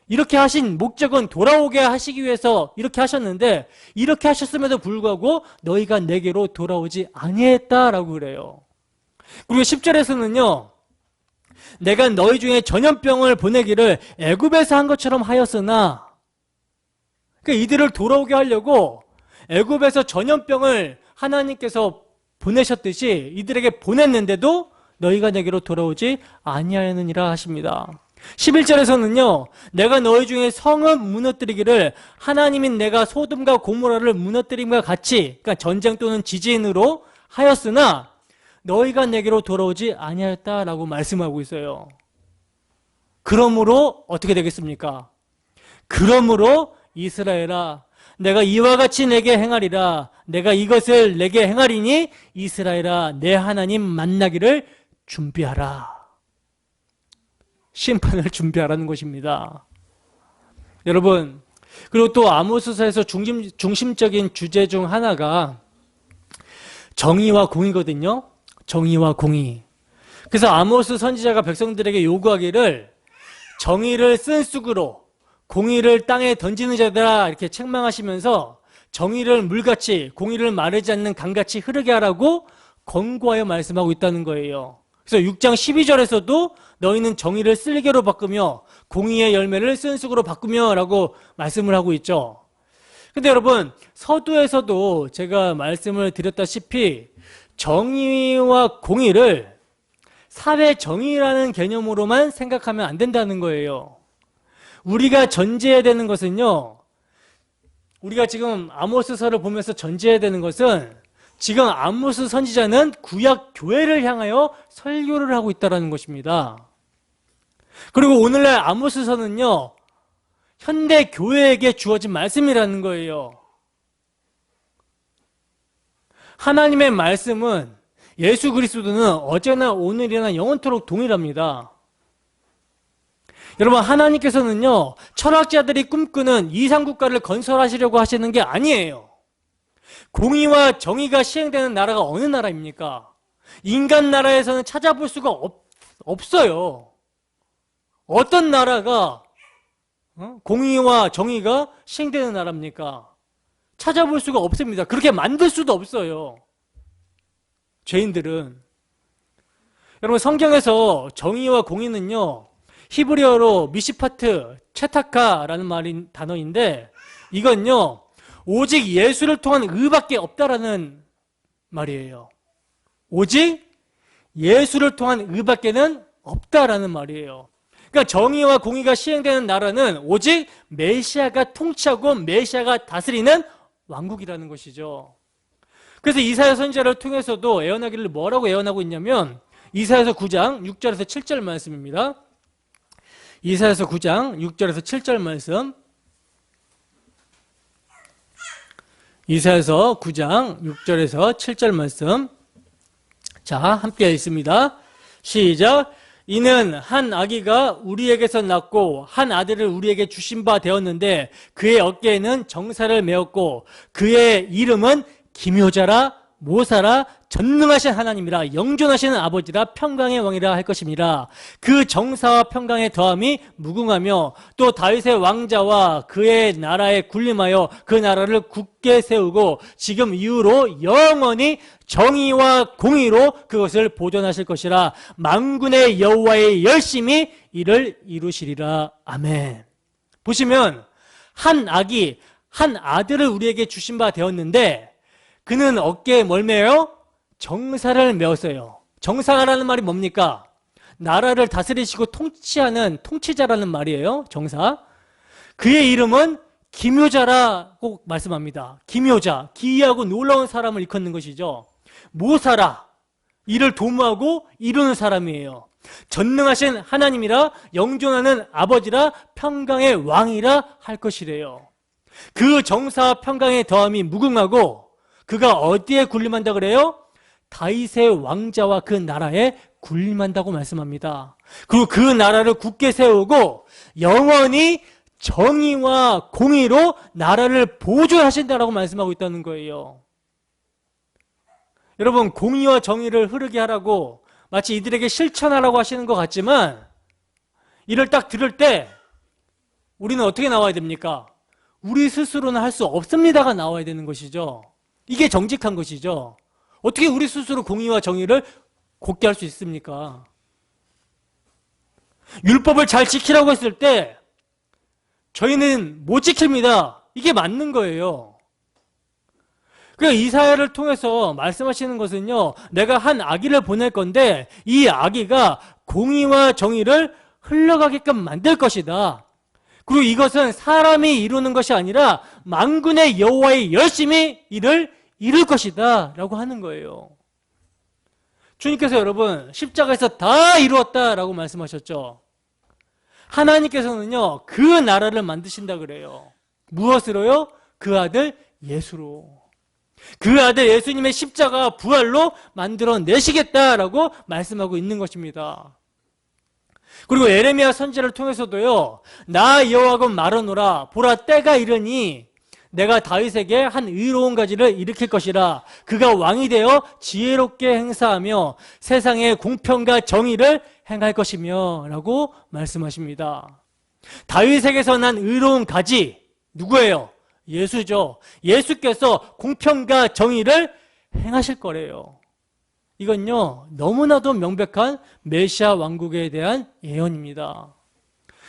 이렇게 하신 목적은 돌아오게 하시기 위해서 이렇게 하셨는데, 이렇게 하셨음에도 불구하고 너희가 내게로 돌아오지 아니했다라고 그래요. 그리고 10절에서는요 내가 너희 중에 전염병을 보내기를 애굽에서 한 것처럼 하였으나, 그러니까 이들을 돌아오게 하려고 애굽에서 전염병을 하나님께서 보내셨듯이 이들에게 보냈는데도 너희가 내게로 돌아오지 아니하였느니라 하십니다. 11절에서는요, 내가 너희 중에 성읍 무너뜨리기를 하나님인 내가 소돔과 고모라를 무너뜨림과 같이, 그러니까 전쟁 또는 지진으로 하였으나 너희가 내게로 돌아오지 아니하였다라고 말씀하고 있어요. 그러므로 어떻게 되겠습니까? 그러므로 이스라엘아, 내가 이와 같이 내게 행하리라. 내가 이것을 내게 행하리니 이스라엘아, 내 하나님 만나기를 준비하라. 심판을 준비하라는 것입니다. 여러분, 그리고 또 아모스서에서 중심적인 주제 중 하나가 정의와 공의거든요. 정의와 공의. 그래서 아모스 선지자가 백성들에게 요구하기를 정의를 쓴 쑥으로 공의를 땅에 던지는 자들아 이렇게 책망하시면서 정의를 물같이 공의를 마르지 않는 강같이 흐르게 하라고 권고하여 말씀하고 있다는 거예요. 그래서 6장 12절에서도 너희는 정의를 쓸개로 바꾸며 공의의 열매를 쓴 쑥으로 바꾸며 라고 말씀을 하고 있죠. 근데 여러분, 서두에서도 제가 말씀을 드렸다시피 정의와 공의를 사회 정의라는 개념으로만 생각하면 안 된다는 거예요. 우리가 전제해야 되는 것은요, 우리가 지금 아모스서를 보면서 전제해야 되는 것은 지금 아모스 선지자는 구약 교회를 향하여 설교를 하고 있다는 것입니다. 그리고 오늘날 아모스서는요, 현대 교회에게 주어진 말씀이라는 거예요. 하나님의 말씀은 예수 그리스도는 어제나 오늘이나 영원토록 동일합니다. 여러분, 하나님께서는요, 철학자들이 꿈꾸는 이상국가를 건설하시려고 하시는 게 아니에요. 공의와 정의가 시행되는 나라가 어느 나라입니까? 인간 나라에서는 찾아볼 수가 없어요. 어떤 나라가 공의와 정의가 시행되는 나라입니까? 찾아볼 수가 없습니다. 그렇게 만들 수도 없어요. 죄인들은. 여러분, 성경에서 정의와 공의는요, 히브리어로 미시파트, 체타카라는 단어인데 이건요, 오직 예수를 통한 의밖에 없다라는 말이에요. 오직 예수를 통한 의밖에는 없다라는 말이에요. 그러니까 정의와 공의가 시행되는 나라는 오직 메시아가 통치하고 메시아가 다스리는 왕국이라는 것이죠. 그래서 이사야 선지자를 통해서도 예언하기를 뭐라고 예언하고 있냐면 이사야서 9장 6절에서 7절 말씀입니다. 이사야서 9장 6절에서 7절 말씀. 이사야서 9장 6절에서 7절 말씀. 자, 함께 읽습니다. 시작. 이는 한 아기가 우리에게서 낳고 한 아들을 우리에게 주신 바 되었는데 그의 어깨에는 정사를 메었고 그의 이름은 기묘자라 모사라 전능하신 하나님이라 영존하시는 아버지라 평강의 왕이라 할 것입니다. 그 정사와 평강의 더함이 무궁하며 또 다윗의 왕자와 그의 나라에 군림하여 그 나라를 굳게 세우고 지금 이후로 영원히 정의와 공의로 그것을 보존하실 것이라 만군의 여호와의 열심히 이를 이루시리라. 아멘. 보시면 한 아기 한 아들을 우리에게 주신 바 되었는데 그는 어깨에 뭘 메요? 정사를 메었어요. 정사라는 말이 뭡니까? 나라를 다스리시고 통치하는 통치자라는 말이에요. 정사. 그의 이름은 기묘자라고 말씀합니다. 기묘자, 기이하고 놀라운 사람을 일컫는 것이죠. 모사라, 이를 도모하고 이루는 사람이에요. 전능하신 하나님이라 영존하는 아버지라 평강의 왕이라 할 것이래요. 그 정사와 평강의 더함이 무궁하고 그가 어디에 군림한다 그래요? 다윗의 왕자와 그 나라에 군림한다고 말씀합니다. 그리고 그 나라를 굳게 세우고 영원히 정의와 공의로 나라를 보존하신다라고 말씀하고 있다는 거예요. 여러분, 공의와 정의를 흐르게 하라고 마치 이들에게 실천하라고 하시는 것 같지만 이를 딱 들을 때 우리는 어떻게 나와야 됩니까? 우리 스스로는 할 수 없습니다가 나와야 되는 것이죠. 이게 정직한 것이죠. 어떻게 우리 스스로 공의와 정의를 곧게 할 수 있습니까? 율법을 잘 지키라고 했을 때 저희는 못 지킵니다. 이게 맞는 거예요. 그러니까 이사야를 통해서 말씀하시는 것은요, 내가 한 아기를 보낼 건데 이 아기가 공의와 정의를 흘러가게끔 만들 것이다. 그리고 이것은 사람이 이루는 것이 아니라 만군의 여호와의 열심히 이를 이룰 것이다 라고 하는 거예요. 주님께서 여러분 십자가에서 다 이루었다라고 말씀하셨죠. 하나님께서는요 그 나라를 만드신다 그래요. 무엇으로요? 그 아들 예수로. 그 아들 예수님의 십자가 부활로 만들어내시겠다라고 말씀하고 있는 것입니다. 그리고 에레미야 선지자를 통해서도요, 나 여호와가 말하노라, 보라 때가 이르니 내가 다윗에게 한 의로운 가지를 일으킬 것이라. 그가 왕이 되어 지혜롭게 행사하며 세상의 공평과 정의를 행할 것이며 라고 말씀하십니다. 다윗에게서 난 의로운 가지 누구예요? 예수죠. 예수께서 공평과 정의를 행하실 거래요. 이건요 너무나도 명백한 메시아 왕국에 대한 예언입니다.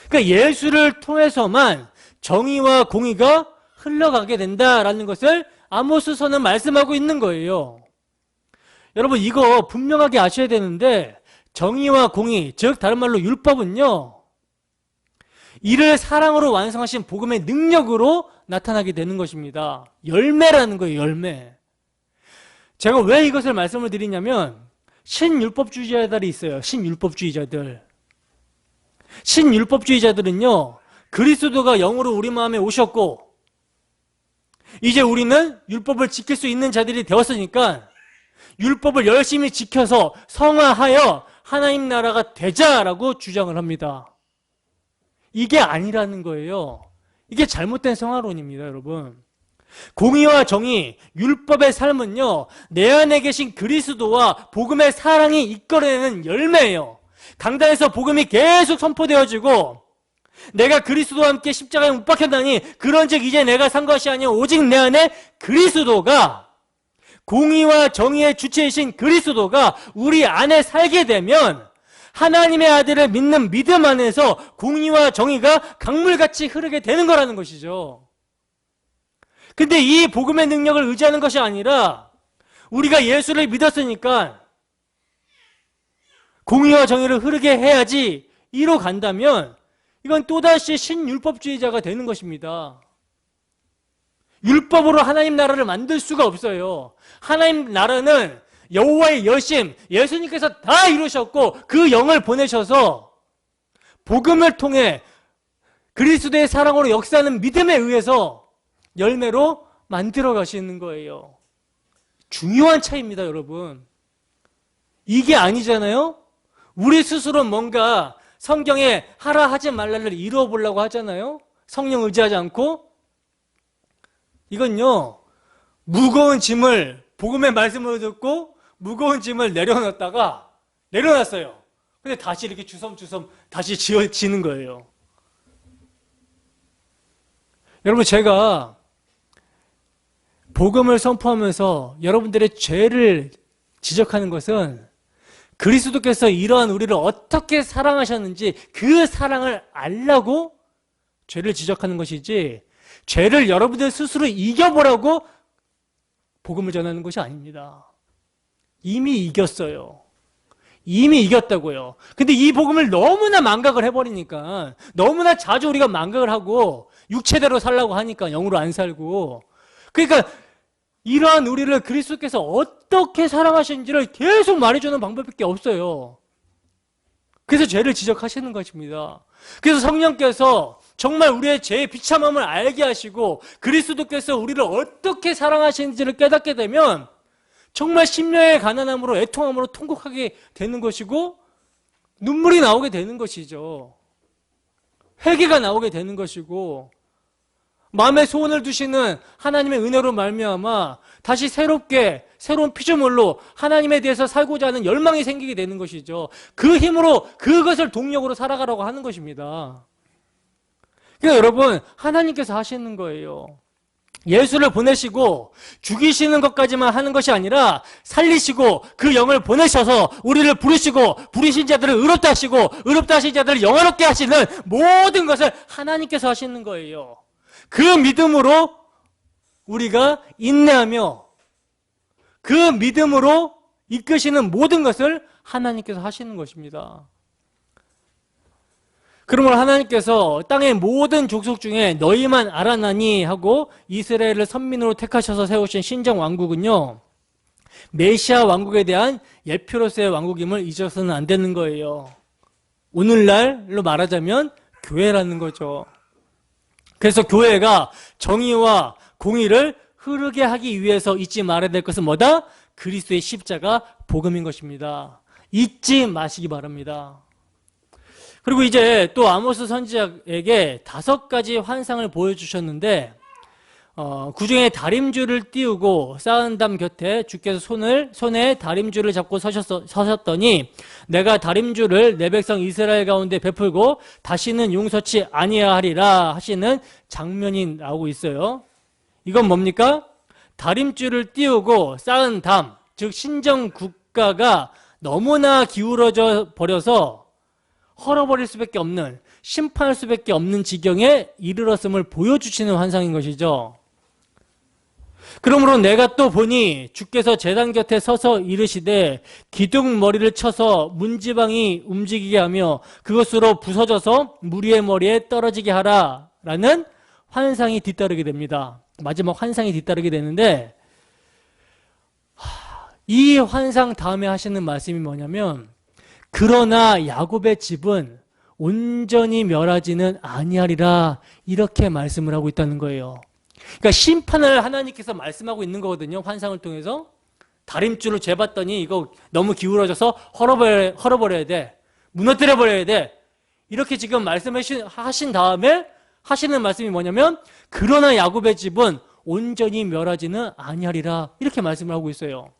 그러니까 예수를 통해서만 정의와 공의가 흘러가게 된다라는 것을 아모스서는 말씀하고 있는 거예요. 여러분 이거 분명하게 아셔야 되는데, 정의와 공의, 즉 다른 말로 율법은요 이를 사랑으로 완성하신 복음의 능력으로 나타나게 되는 것입니다. 열매라는 거예요. 열매. 제가 왜 이것을 말씀을 드리냐면 신율법주의자들이 있어요. 신율법주의자들. 신율법주의자들은요 그리스도가 영으로 우리 마음에 오셨고 이제 우리는 율법을 지킬 수 있는 자들이 되었으니까 율법을 열심히 지켜서 성화하여 하나님 나라가 되자라고 주장을 합니다. 이게 아니라는 거예요. 이게 잘못된 성화론입니다, 여러분. 공의와 정의, 율법의 삶은요 내 안에 계신 그리스도와 복음의 사랑이 이끌어내는 열매예요. 강단에서 복음이 계속 선포되어지고 내가 그리스도와 함께 십자가에 못 박혔다니 그런즉 이제 내가 산 것이 아니요 오직 내 안에 그리스도가, 공의와 정의의 주체이신 그리스도가 우리 안에 살게 되면 하나님의 아들을 믿는 믿음 안에서 공의와 정의가 강물같이 흐르게 되는 거라는 것이죠. 근데 이 복음의 능력을 의지하는 것이 아니라 우리가 예수를 믿었으니까 공의와 정의를 흐르게 해야지 이로 간다면 이건 또다시 신율법주의자가 되는 것입니다. 율법으로 하나님 나라를 만들 수가 없어요. 하나님 나라는 여호와의 열심, 예수님께서 다 이루셨고 그 영을 보내셔서 복음을 통해 그리스도의 사랑으로 역사하는 믿음에 의해서 열매로 만들어 가시는 거예요. 중요한 차이입니다, 여러분. 이게 아니잖아요? 우리 스스로 뭔가 성경에 하라 하지 말라를 이루어 보려고 하잖아요? 성령 의지하지 않고. 이건요, 무거운 짐을, 복음의 말씀을 듣고 무거운 짐을 내려놨어요. 근데 다시 이렇게 주섬주섬 다시 지는 거예요. 여러분, 제가 복음을 선포하면서 여러분들의 죄를 지적하는 것은 그리스도께서 이러한 우리를 어떻게 사랑하셨는지 그 사랑을 알라고 죄를 지적하는 것이지, 죄를 여러분들 스스로 이겨보라고 복음을 전하는 것이 아닙니다. 이미 이겼어요. 이미 이겼다고요. 근데 이 복음을 너무나 망각을 해버리니까, 너무나 자주 우리가 망각을 하고 육체대로 살라고 하니까 영으로 안 살고, 그러니까 이러한 우리를 그리스도께서 어떻게 사랑하시는지를 계속 말해주는 방법밖에 없어요. 그래서 죄를 지적하시는 것입니다. 그래서 성령께서 정말 우리의 죄의 비참함을 알게 하시고 그리스도께서 우리를 어떻게 사랑하시는지를 깨닫게 되면 정말 심령의 가난함으로, 애통함으로 통곡하게 되는 것이고 눈물이 나오게 되는 것이죠. 회개가 나오게 되는 것이고 마음에 소원을 두시는 하나님의 은혜로 말미암아 다시 새로운 피조물로 하나님에 대해서 살고자 하는 열망이 생기게 되는 것이죠. 그 힘으로 그것을 동력으로 살아가라고 하는 것입니다. 그러니까 여러분, 하나님께서 하시는 거예요. 예수를 보내시고 죽이시는 것까지만 하는 것이 아니라 살리시고 그 영을 보내셔서 우리를 부르시고 부르신 자들을 의롭다 하시고 의롭다 하신 자들을 영화롭게 하시는 모든 것을 하나님께서 하시는 거예요. 그 믿음으로 우리가 인내하며 그 믿음으로 이끄시는 모든 것을 하나님께서 하시는 것입니다. 그러므로 하나님께서 땅의 모든 족속 중에 너희만 알아나니 하고 이스라엘을 선민으로 택하셔서 세우신 신정 왕국은요, 메시아 왕국에 대한 예표로서의 왕국임을 잊어서는 안 되는 거예요. 오늘날로 말하자면 교회라는 거죠. 그래서 교회가 정의와 공의를 흐르게 하기 위해서 잊지 말아야 될 것은 뭐다? 그리스도의 십자가 복음인 것입니다. 잊지 마시기 바랍니다. 그리고 이제 또 아모스 선지자에게 5가지 환상을 보여주셨는데 그중에 다림줄을 띄우고 쌓은 담 곁에 주께서 손에 다림줄을 잡고 서셨더니 내가 다림줄을 내 백성 이스라엘 가운데 베풀고 다시는 용서치 아니하리라 하시는 장면이 나오고 있어요. 이건 뭡니까? 다림줄을 띄우고 쌓은 담, 즉 신정 국가가 너무나 기울어져 버려서 헐어버릴 수밖에 없는, 심판할 수밖에 없는 지경에 이르렀음을 보여주시는 환상인 것이죠. 그러므로 내가 또 보니 주께서 제단 곁에 서서 이르시되 기둥머리를 쳐서 문지방이 움직이게 하며 그것으로 부서져서 무리의 머리에 떨어지게 하라 라는 환상이 뒤따르게 됩니다. 마지막 환상이 뒤따르게 되는데 이 환상 다음에 하시는 말씀이 뭐냐면 그러나 야곱의 집은 온전히 멸하지는 아니하리라 이렇게 말씀을 하고 있다는 거예요. 그러니까 심판을 하나님께서 말씀하고 있는 거거든요. 환상을 통해서 다림줄을 재봤더니 이거 너무 기울어져서 헐어버려야 돼, 무너뜨려버려야 돼, 이렇게 지금 말씀하신 다음에 하시는 말씀이 뭐냐면 그러나 야곱의 집은 온전히 멸하지는 아니하리라 이렇게 말씀을 하고 있어요.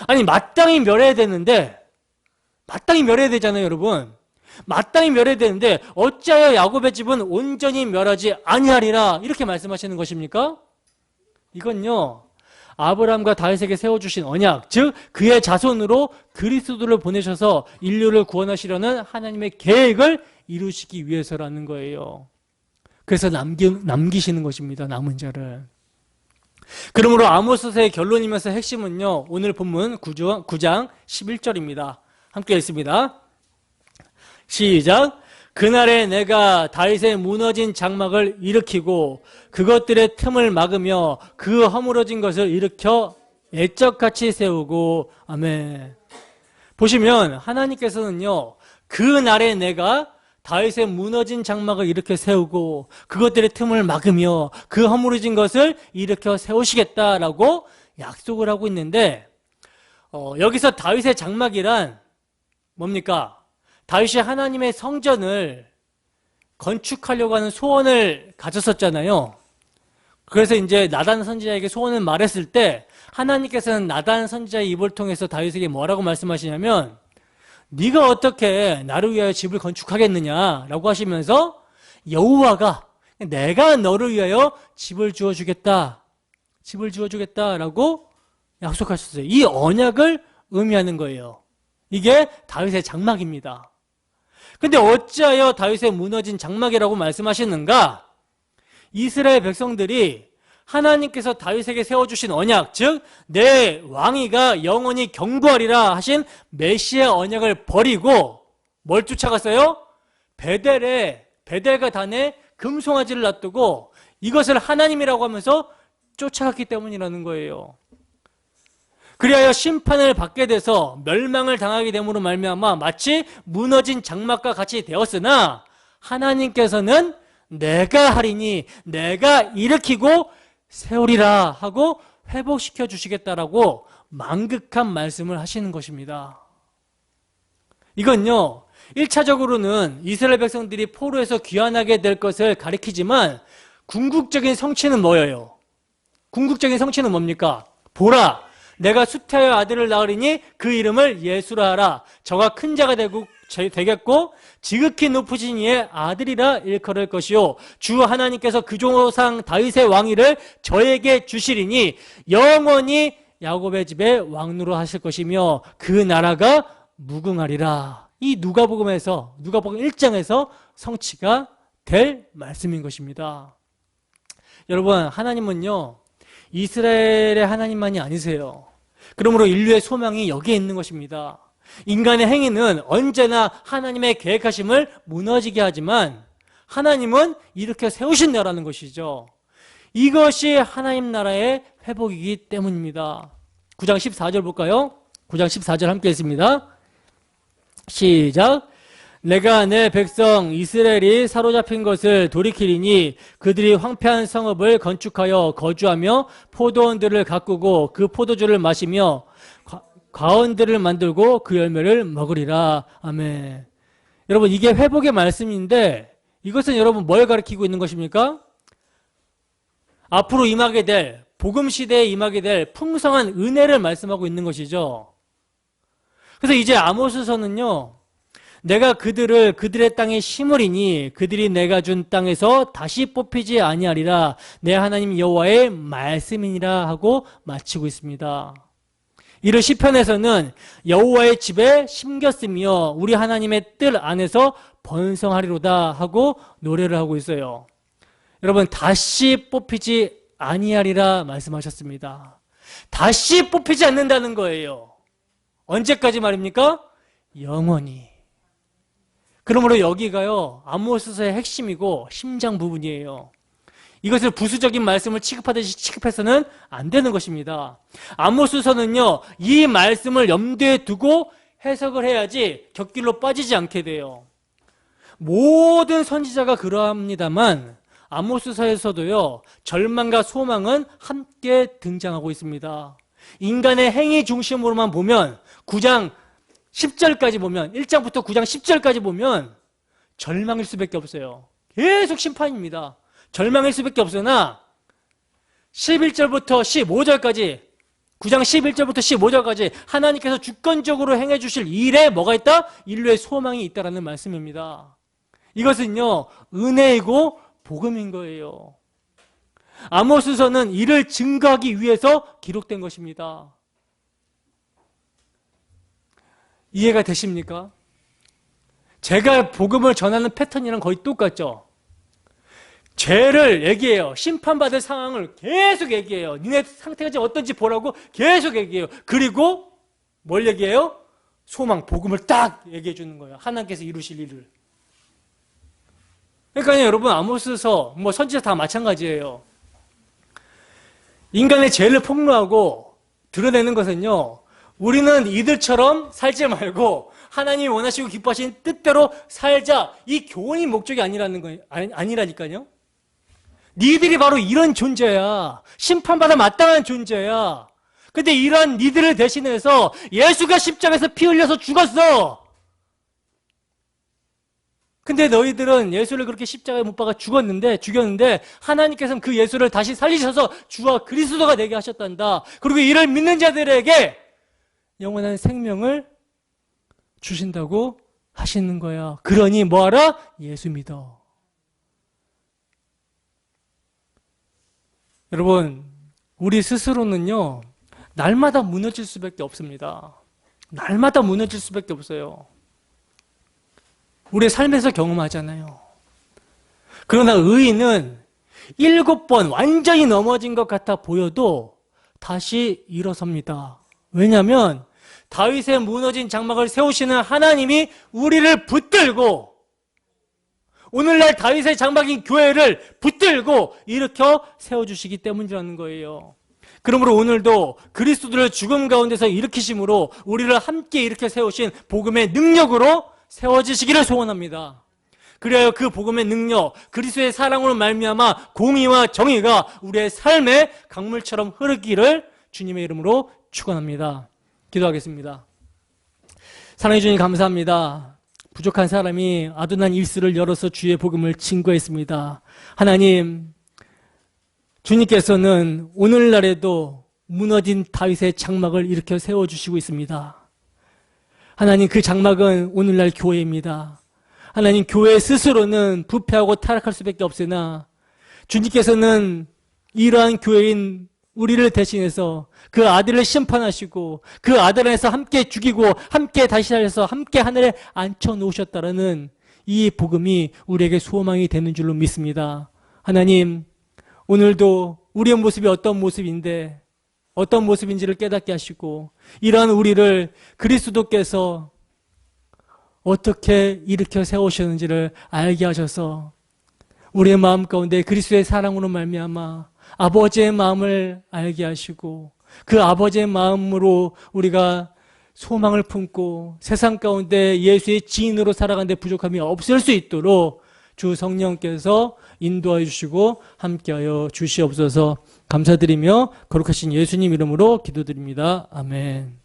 아니 마땅히 멸해야 되는데, 마땅히 멸해야 되잖아요, 여러분. 마땅히 멸해야 되는데 어찌하여 야곱의 집은 온전히 멸하지 아니하리라 이렇게 말씀하시는 것입니까? 이건요, 아브라함과 다윗에게 세워주신 언약, 즉 그의 자손으로 그리스도를 보내셔서 인류를 구원하시려는 하나님의 계획을 이루시기 위해서라는 거예요. 그래서 남기시는 것입니다, 남은 자를. 그러므로 아모스서의 결론이면서 핵심은요, 오늘 본문 9장 11절입니다. 함께 읽습니다. 시작. 그날에 내가 다윗의 무너진 장막을 일으키고 그것들의 틈을 막으며 그 허물어진 것을 일으켜 애적같이 세우고. 아멘. 보시면 하나님께서는요, 그날에 내가 다윗의 무너진 장막을 일으켜 세우고 그것들의 틈을 막으며 그 허물어진 것을 일으켜 세우시겠다라고 약속을 하고 있는데 여기서 다윗의 장막이란 뭡니까? 다윗이 하나님의 성전을 건축하려고 하는 소원을 가졌었잖아요. 그래서 이제 나단 선지자에게 소원을 말했을 때 하나님께서는 나단 선지자의 입을 통해서 다윗에게 뭐라고 말씀하시냐면 네가 어떻게 나를 위하여 집을 건축하겠느냐라고 하시면서 여호와가 내가 너를 위하여 집을 지어주겠다, 집을 지어주겠다라고 약속하셨어요. 이 언약을 의미하는 거예요. 이게 다윗의 장막입니다. 근데 어찌하여 다윗의 무너진 장막이라고 말씀하시는가? 이스라엘 백성들이 하나님께서 다윗에게 세워주신 언약, 즉 내 왕위가 영원히 경고하리라 하신 메시아 언약을 버리고 뭘 쫓아갔어요? 베델과 단에 금송아지를 놔두고 이것을 하나님이라고 하면서 쫓아갔기 때문이라는 거예요. 그리하여 심판을 받게 돼서 멸망을 당하게 됨으로 말미암아 마치 무너진 장막과 같이 되었으나 하나님께서는 내가 하리니 내가 일으키고 세우리라 하고 회복시켜 주시겠다라고 만극한 말씀을 하시는 것입니다. 이건요, 1차적으로는 이스라엘 백성들이 포로에서 귀환하게 될 것을 가리키지만 궁극적인 성취는 뭐예요? 궁극적인 성취는 뭡니까? 보라, 내가 수태의 아들을 낳으리니 그 이름을 예수라 하라. 저가 큰 자가 되고 되겠고 지극히 높으신 이의 아들이라 일컬을 것이요 주 하나님께서 그 조상 다윗의 왕위를 저에게 주시리니 영원히 야곱의 집에 왕노로 하실 것이며 그 나라가 무궁하리라. 이 누가복음 1장에서 성취가 될 말씀인 것입니다. 여러분, 하나님은요 이스라엘의 하나님만이 아니세요. 그러므로 인류의 소망이 여기에 있는 것입니다. 인간의 행위는 언제나 하나님의 계획하심을 무너지게 하지만 하나님은 이렇게 세우신다라는 것이죠. 이것이 하나님 나라의 회복이기 때문입니다. 9장 14절 볼까요? 9장 14절 함께 읽습니다. 시작. 내가 내 백성 이스라엘이 사로잡힌 것을 돌이키리니 그들이 황폐한 성읍을 건축하여 거주하며 포도원들을 가꾸고 그 포도주를 마시며 과원들을 만들고 그 열매를 먹으리라. 아멘. 여러분, 이게 회복의 말씀인데 이것은 여러분 뭘 가리키고 있는 것입니까? 앞으로 임하게 될 복음 시대에 임하게 될 풍성한 은혜를 말씀하고 있는 것이죠. 그래서 이제 아모스서는요, 내가 그들을 그들의 땅에 심으리니 그들이 내가 준 땅에서 다시 뽑히지 아니하리라. 내 하나님 여호와의 말씀이니라 하고 마치고 있습니다. 이를 시편에서는 여호와의 집에 심겼으며 우리 하나님의 뜰 안에서 번성하리로다 하고 노래를 하고 있어요. 여러분, 다시 뽑히지 아니하리라 말씀하셨습니다. 다시 뽑히지 않는다는 거예요. 언제까지 말입니까? 영원히. 그러므로 여기가요 아모스서의 핵심이고 심장 부분이에요. 이것을 부수적인 말씀을 취급하듯이 취급해서는 안 되는 것입니다. 아모스서는요 이 말씀을 염두에 두고 해석을 해야지 곁길로 빠지지 않게 돼요. 모든 선지자가 그러합니다만 아모스서에서도요 절망과 소망은 함께 등장하고 있습니다. 인간의 행위 중심으로만 보면 9장 10절까지 보면 1장부터 9장 10절까지 보면 절망일 수밖에 없어요. 계속 심판입니다. 절망일 수밖에 없으나 11절부터 15절까지 9장 11절부터 15절까지 하나님께서 주권적으로 행해 주실 일에 뭐가 있다? 인류의 소망이 있다라는 말씀입니다. 이것은요 은혜이고 복음인 거예요. 아모스서는 이를 증거하기 위해서 기록된 것입니다. 이해가 되십니까? 제가 복음을 전하는 패턴이랑 거의 똑같죠? 죄를 얘기해요. 심판받을 상황을 계속 얘기해요. 니네 상태가 지금 어떤지 보라고 계속 얘기해요. 그리고 뭘 얘기해요? 소망, 복음을 딱 얘기해 주는 거예요. 하나님께서 이루실 일을. 그러니까 여러분 아모스서, 선지자 다 마찬가지예요. 인간의 죄를 폭로하고 드러내는 것은요 우리는 이들처럼 살지 말고 하나님이 원하시고 기뻐하신 뜻대로 살자. 이 교훈이 목적이 아니라니까요. 니들이 바로 이런 존재야. 심판받아 마땅한 존재야. 근데 이런 니들을 대신해서 예수가 십자가에서 피 흘려서 죽었어. 근데 너희들은 예수를 그렇게 십자가에 못 박아 죽였는데 하나님께서는 그 예수를 다시 살리셔서 주와 그리스도가 되게 하셨단다. 그리고 이를 믿는 자들에게 영원한 생명을 주신다고 하시는 거야. 그러니 뭐하라? 예수 믿어. 여러분, 우리 스스로는요 날마다 무너질 수밖에 없습니다. 날마다 무너질 수밖에 없어요. 우리의 삶에서 경험하잖아요. 그러나 의인은 7번 완전히 넘어진 것 같아 보여도 다시 일어섭니다. 왜냐하면 다윗의 무너진 장막을 세우시는 하나님이 우리를 붙들고 오늘날 다윗의 장막인 교회를 붙들고 일으켜 세워주시기 때문이라는 거예요. 그러므로 오늘도 그리스도를 죽음 가운데서 일으키심으로 우리를 함께 일으켜 세우신 복음의 능력으로 세워지시기를 소원합니다. 그래야 그 복음의 능력, 그리스도의 사랑으로 말미암아 공의와 정의가 우리의 삶의 강물처럼 흐르기를 주님의 이름으로 축원합니다. 기도하겠습니다. 사랑해 주님 감사합니다. 부족한 사람이 아둔한 입술을 열어서 주의 복음을 증거했습니다. 하나님, 주님께서는 오늘날에도 무너진 다윗의 장막을 일으켜 세워주시고 있습니다. 하나님, 그 장막은 오늘날 교회입니다. 하나님, 교회 스스로는 부패하고 타락할 수밖에 없으나 주님께서는 이러한 교회인 우리를 대신해서 그 아들을 심판하시고 그 아들 안에서 함께 죽이고 함께 다시 살려서 함께 하늘에 앉혀놓으셨다라는 이 복음이 우리에게 소망이 되는 줄로 믿습니다. 하나님, 오늘도 우리의 모습이 어떤 모습인데 어떤 모습인지를 깨닫게 하시고 이러한 우리를 그리스도께서 어떻게 일으켜 세우셨는지를 알게 하셔서 우리의 마음 가운데 그리스도의 사랑으로 말미암아 아버지의 마음을 알게 하시고 그 아버지의 마음으로 우리가 소망을 품고 세상 가운데 예수의 지인으로 살아가는 데 부족함이 없을 수 있도록 주 성령께서 인도하여 주시고 함께하여 주시옵소서. 감사드리며 거룩하신 예수님 이름으로 기도드립니다. 아멘.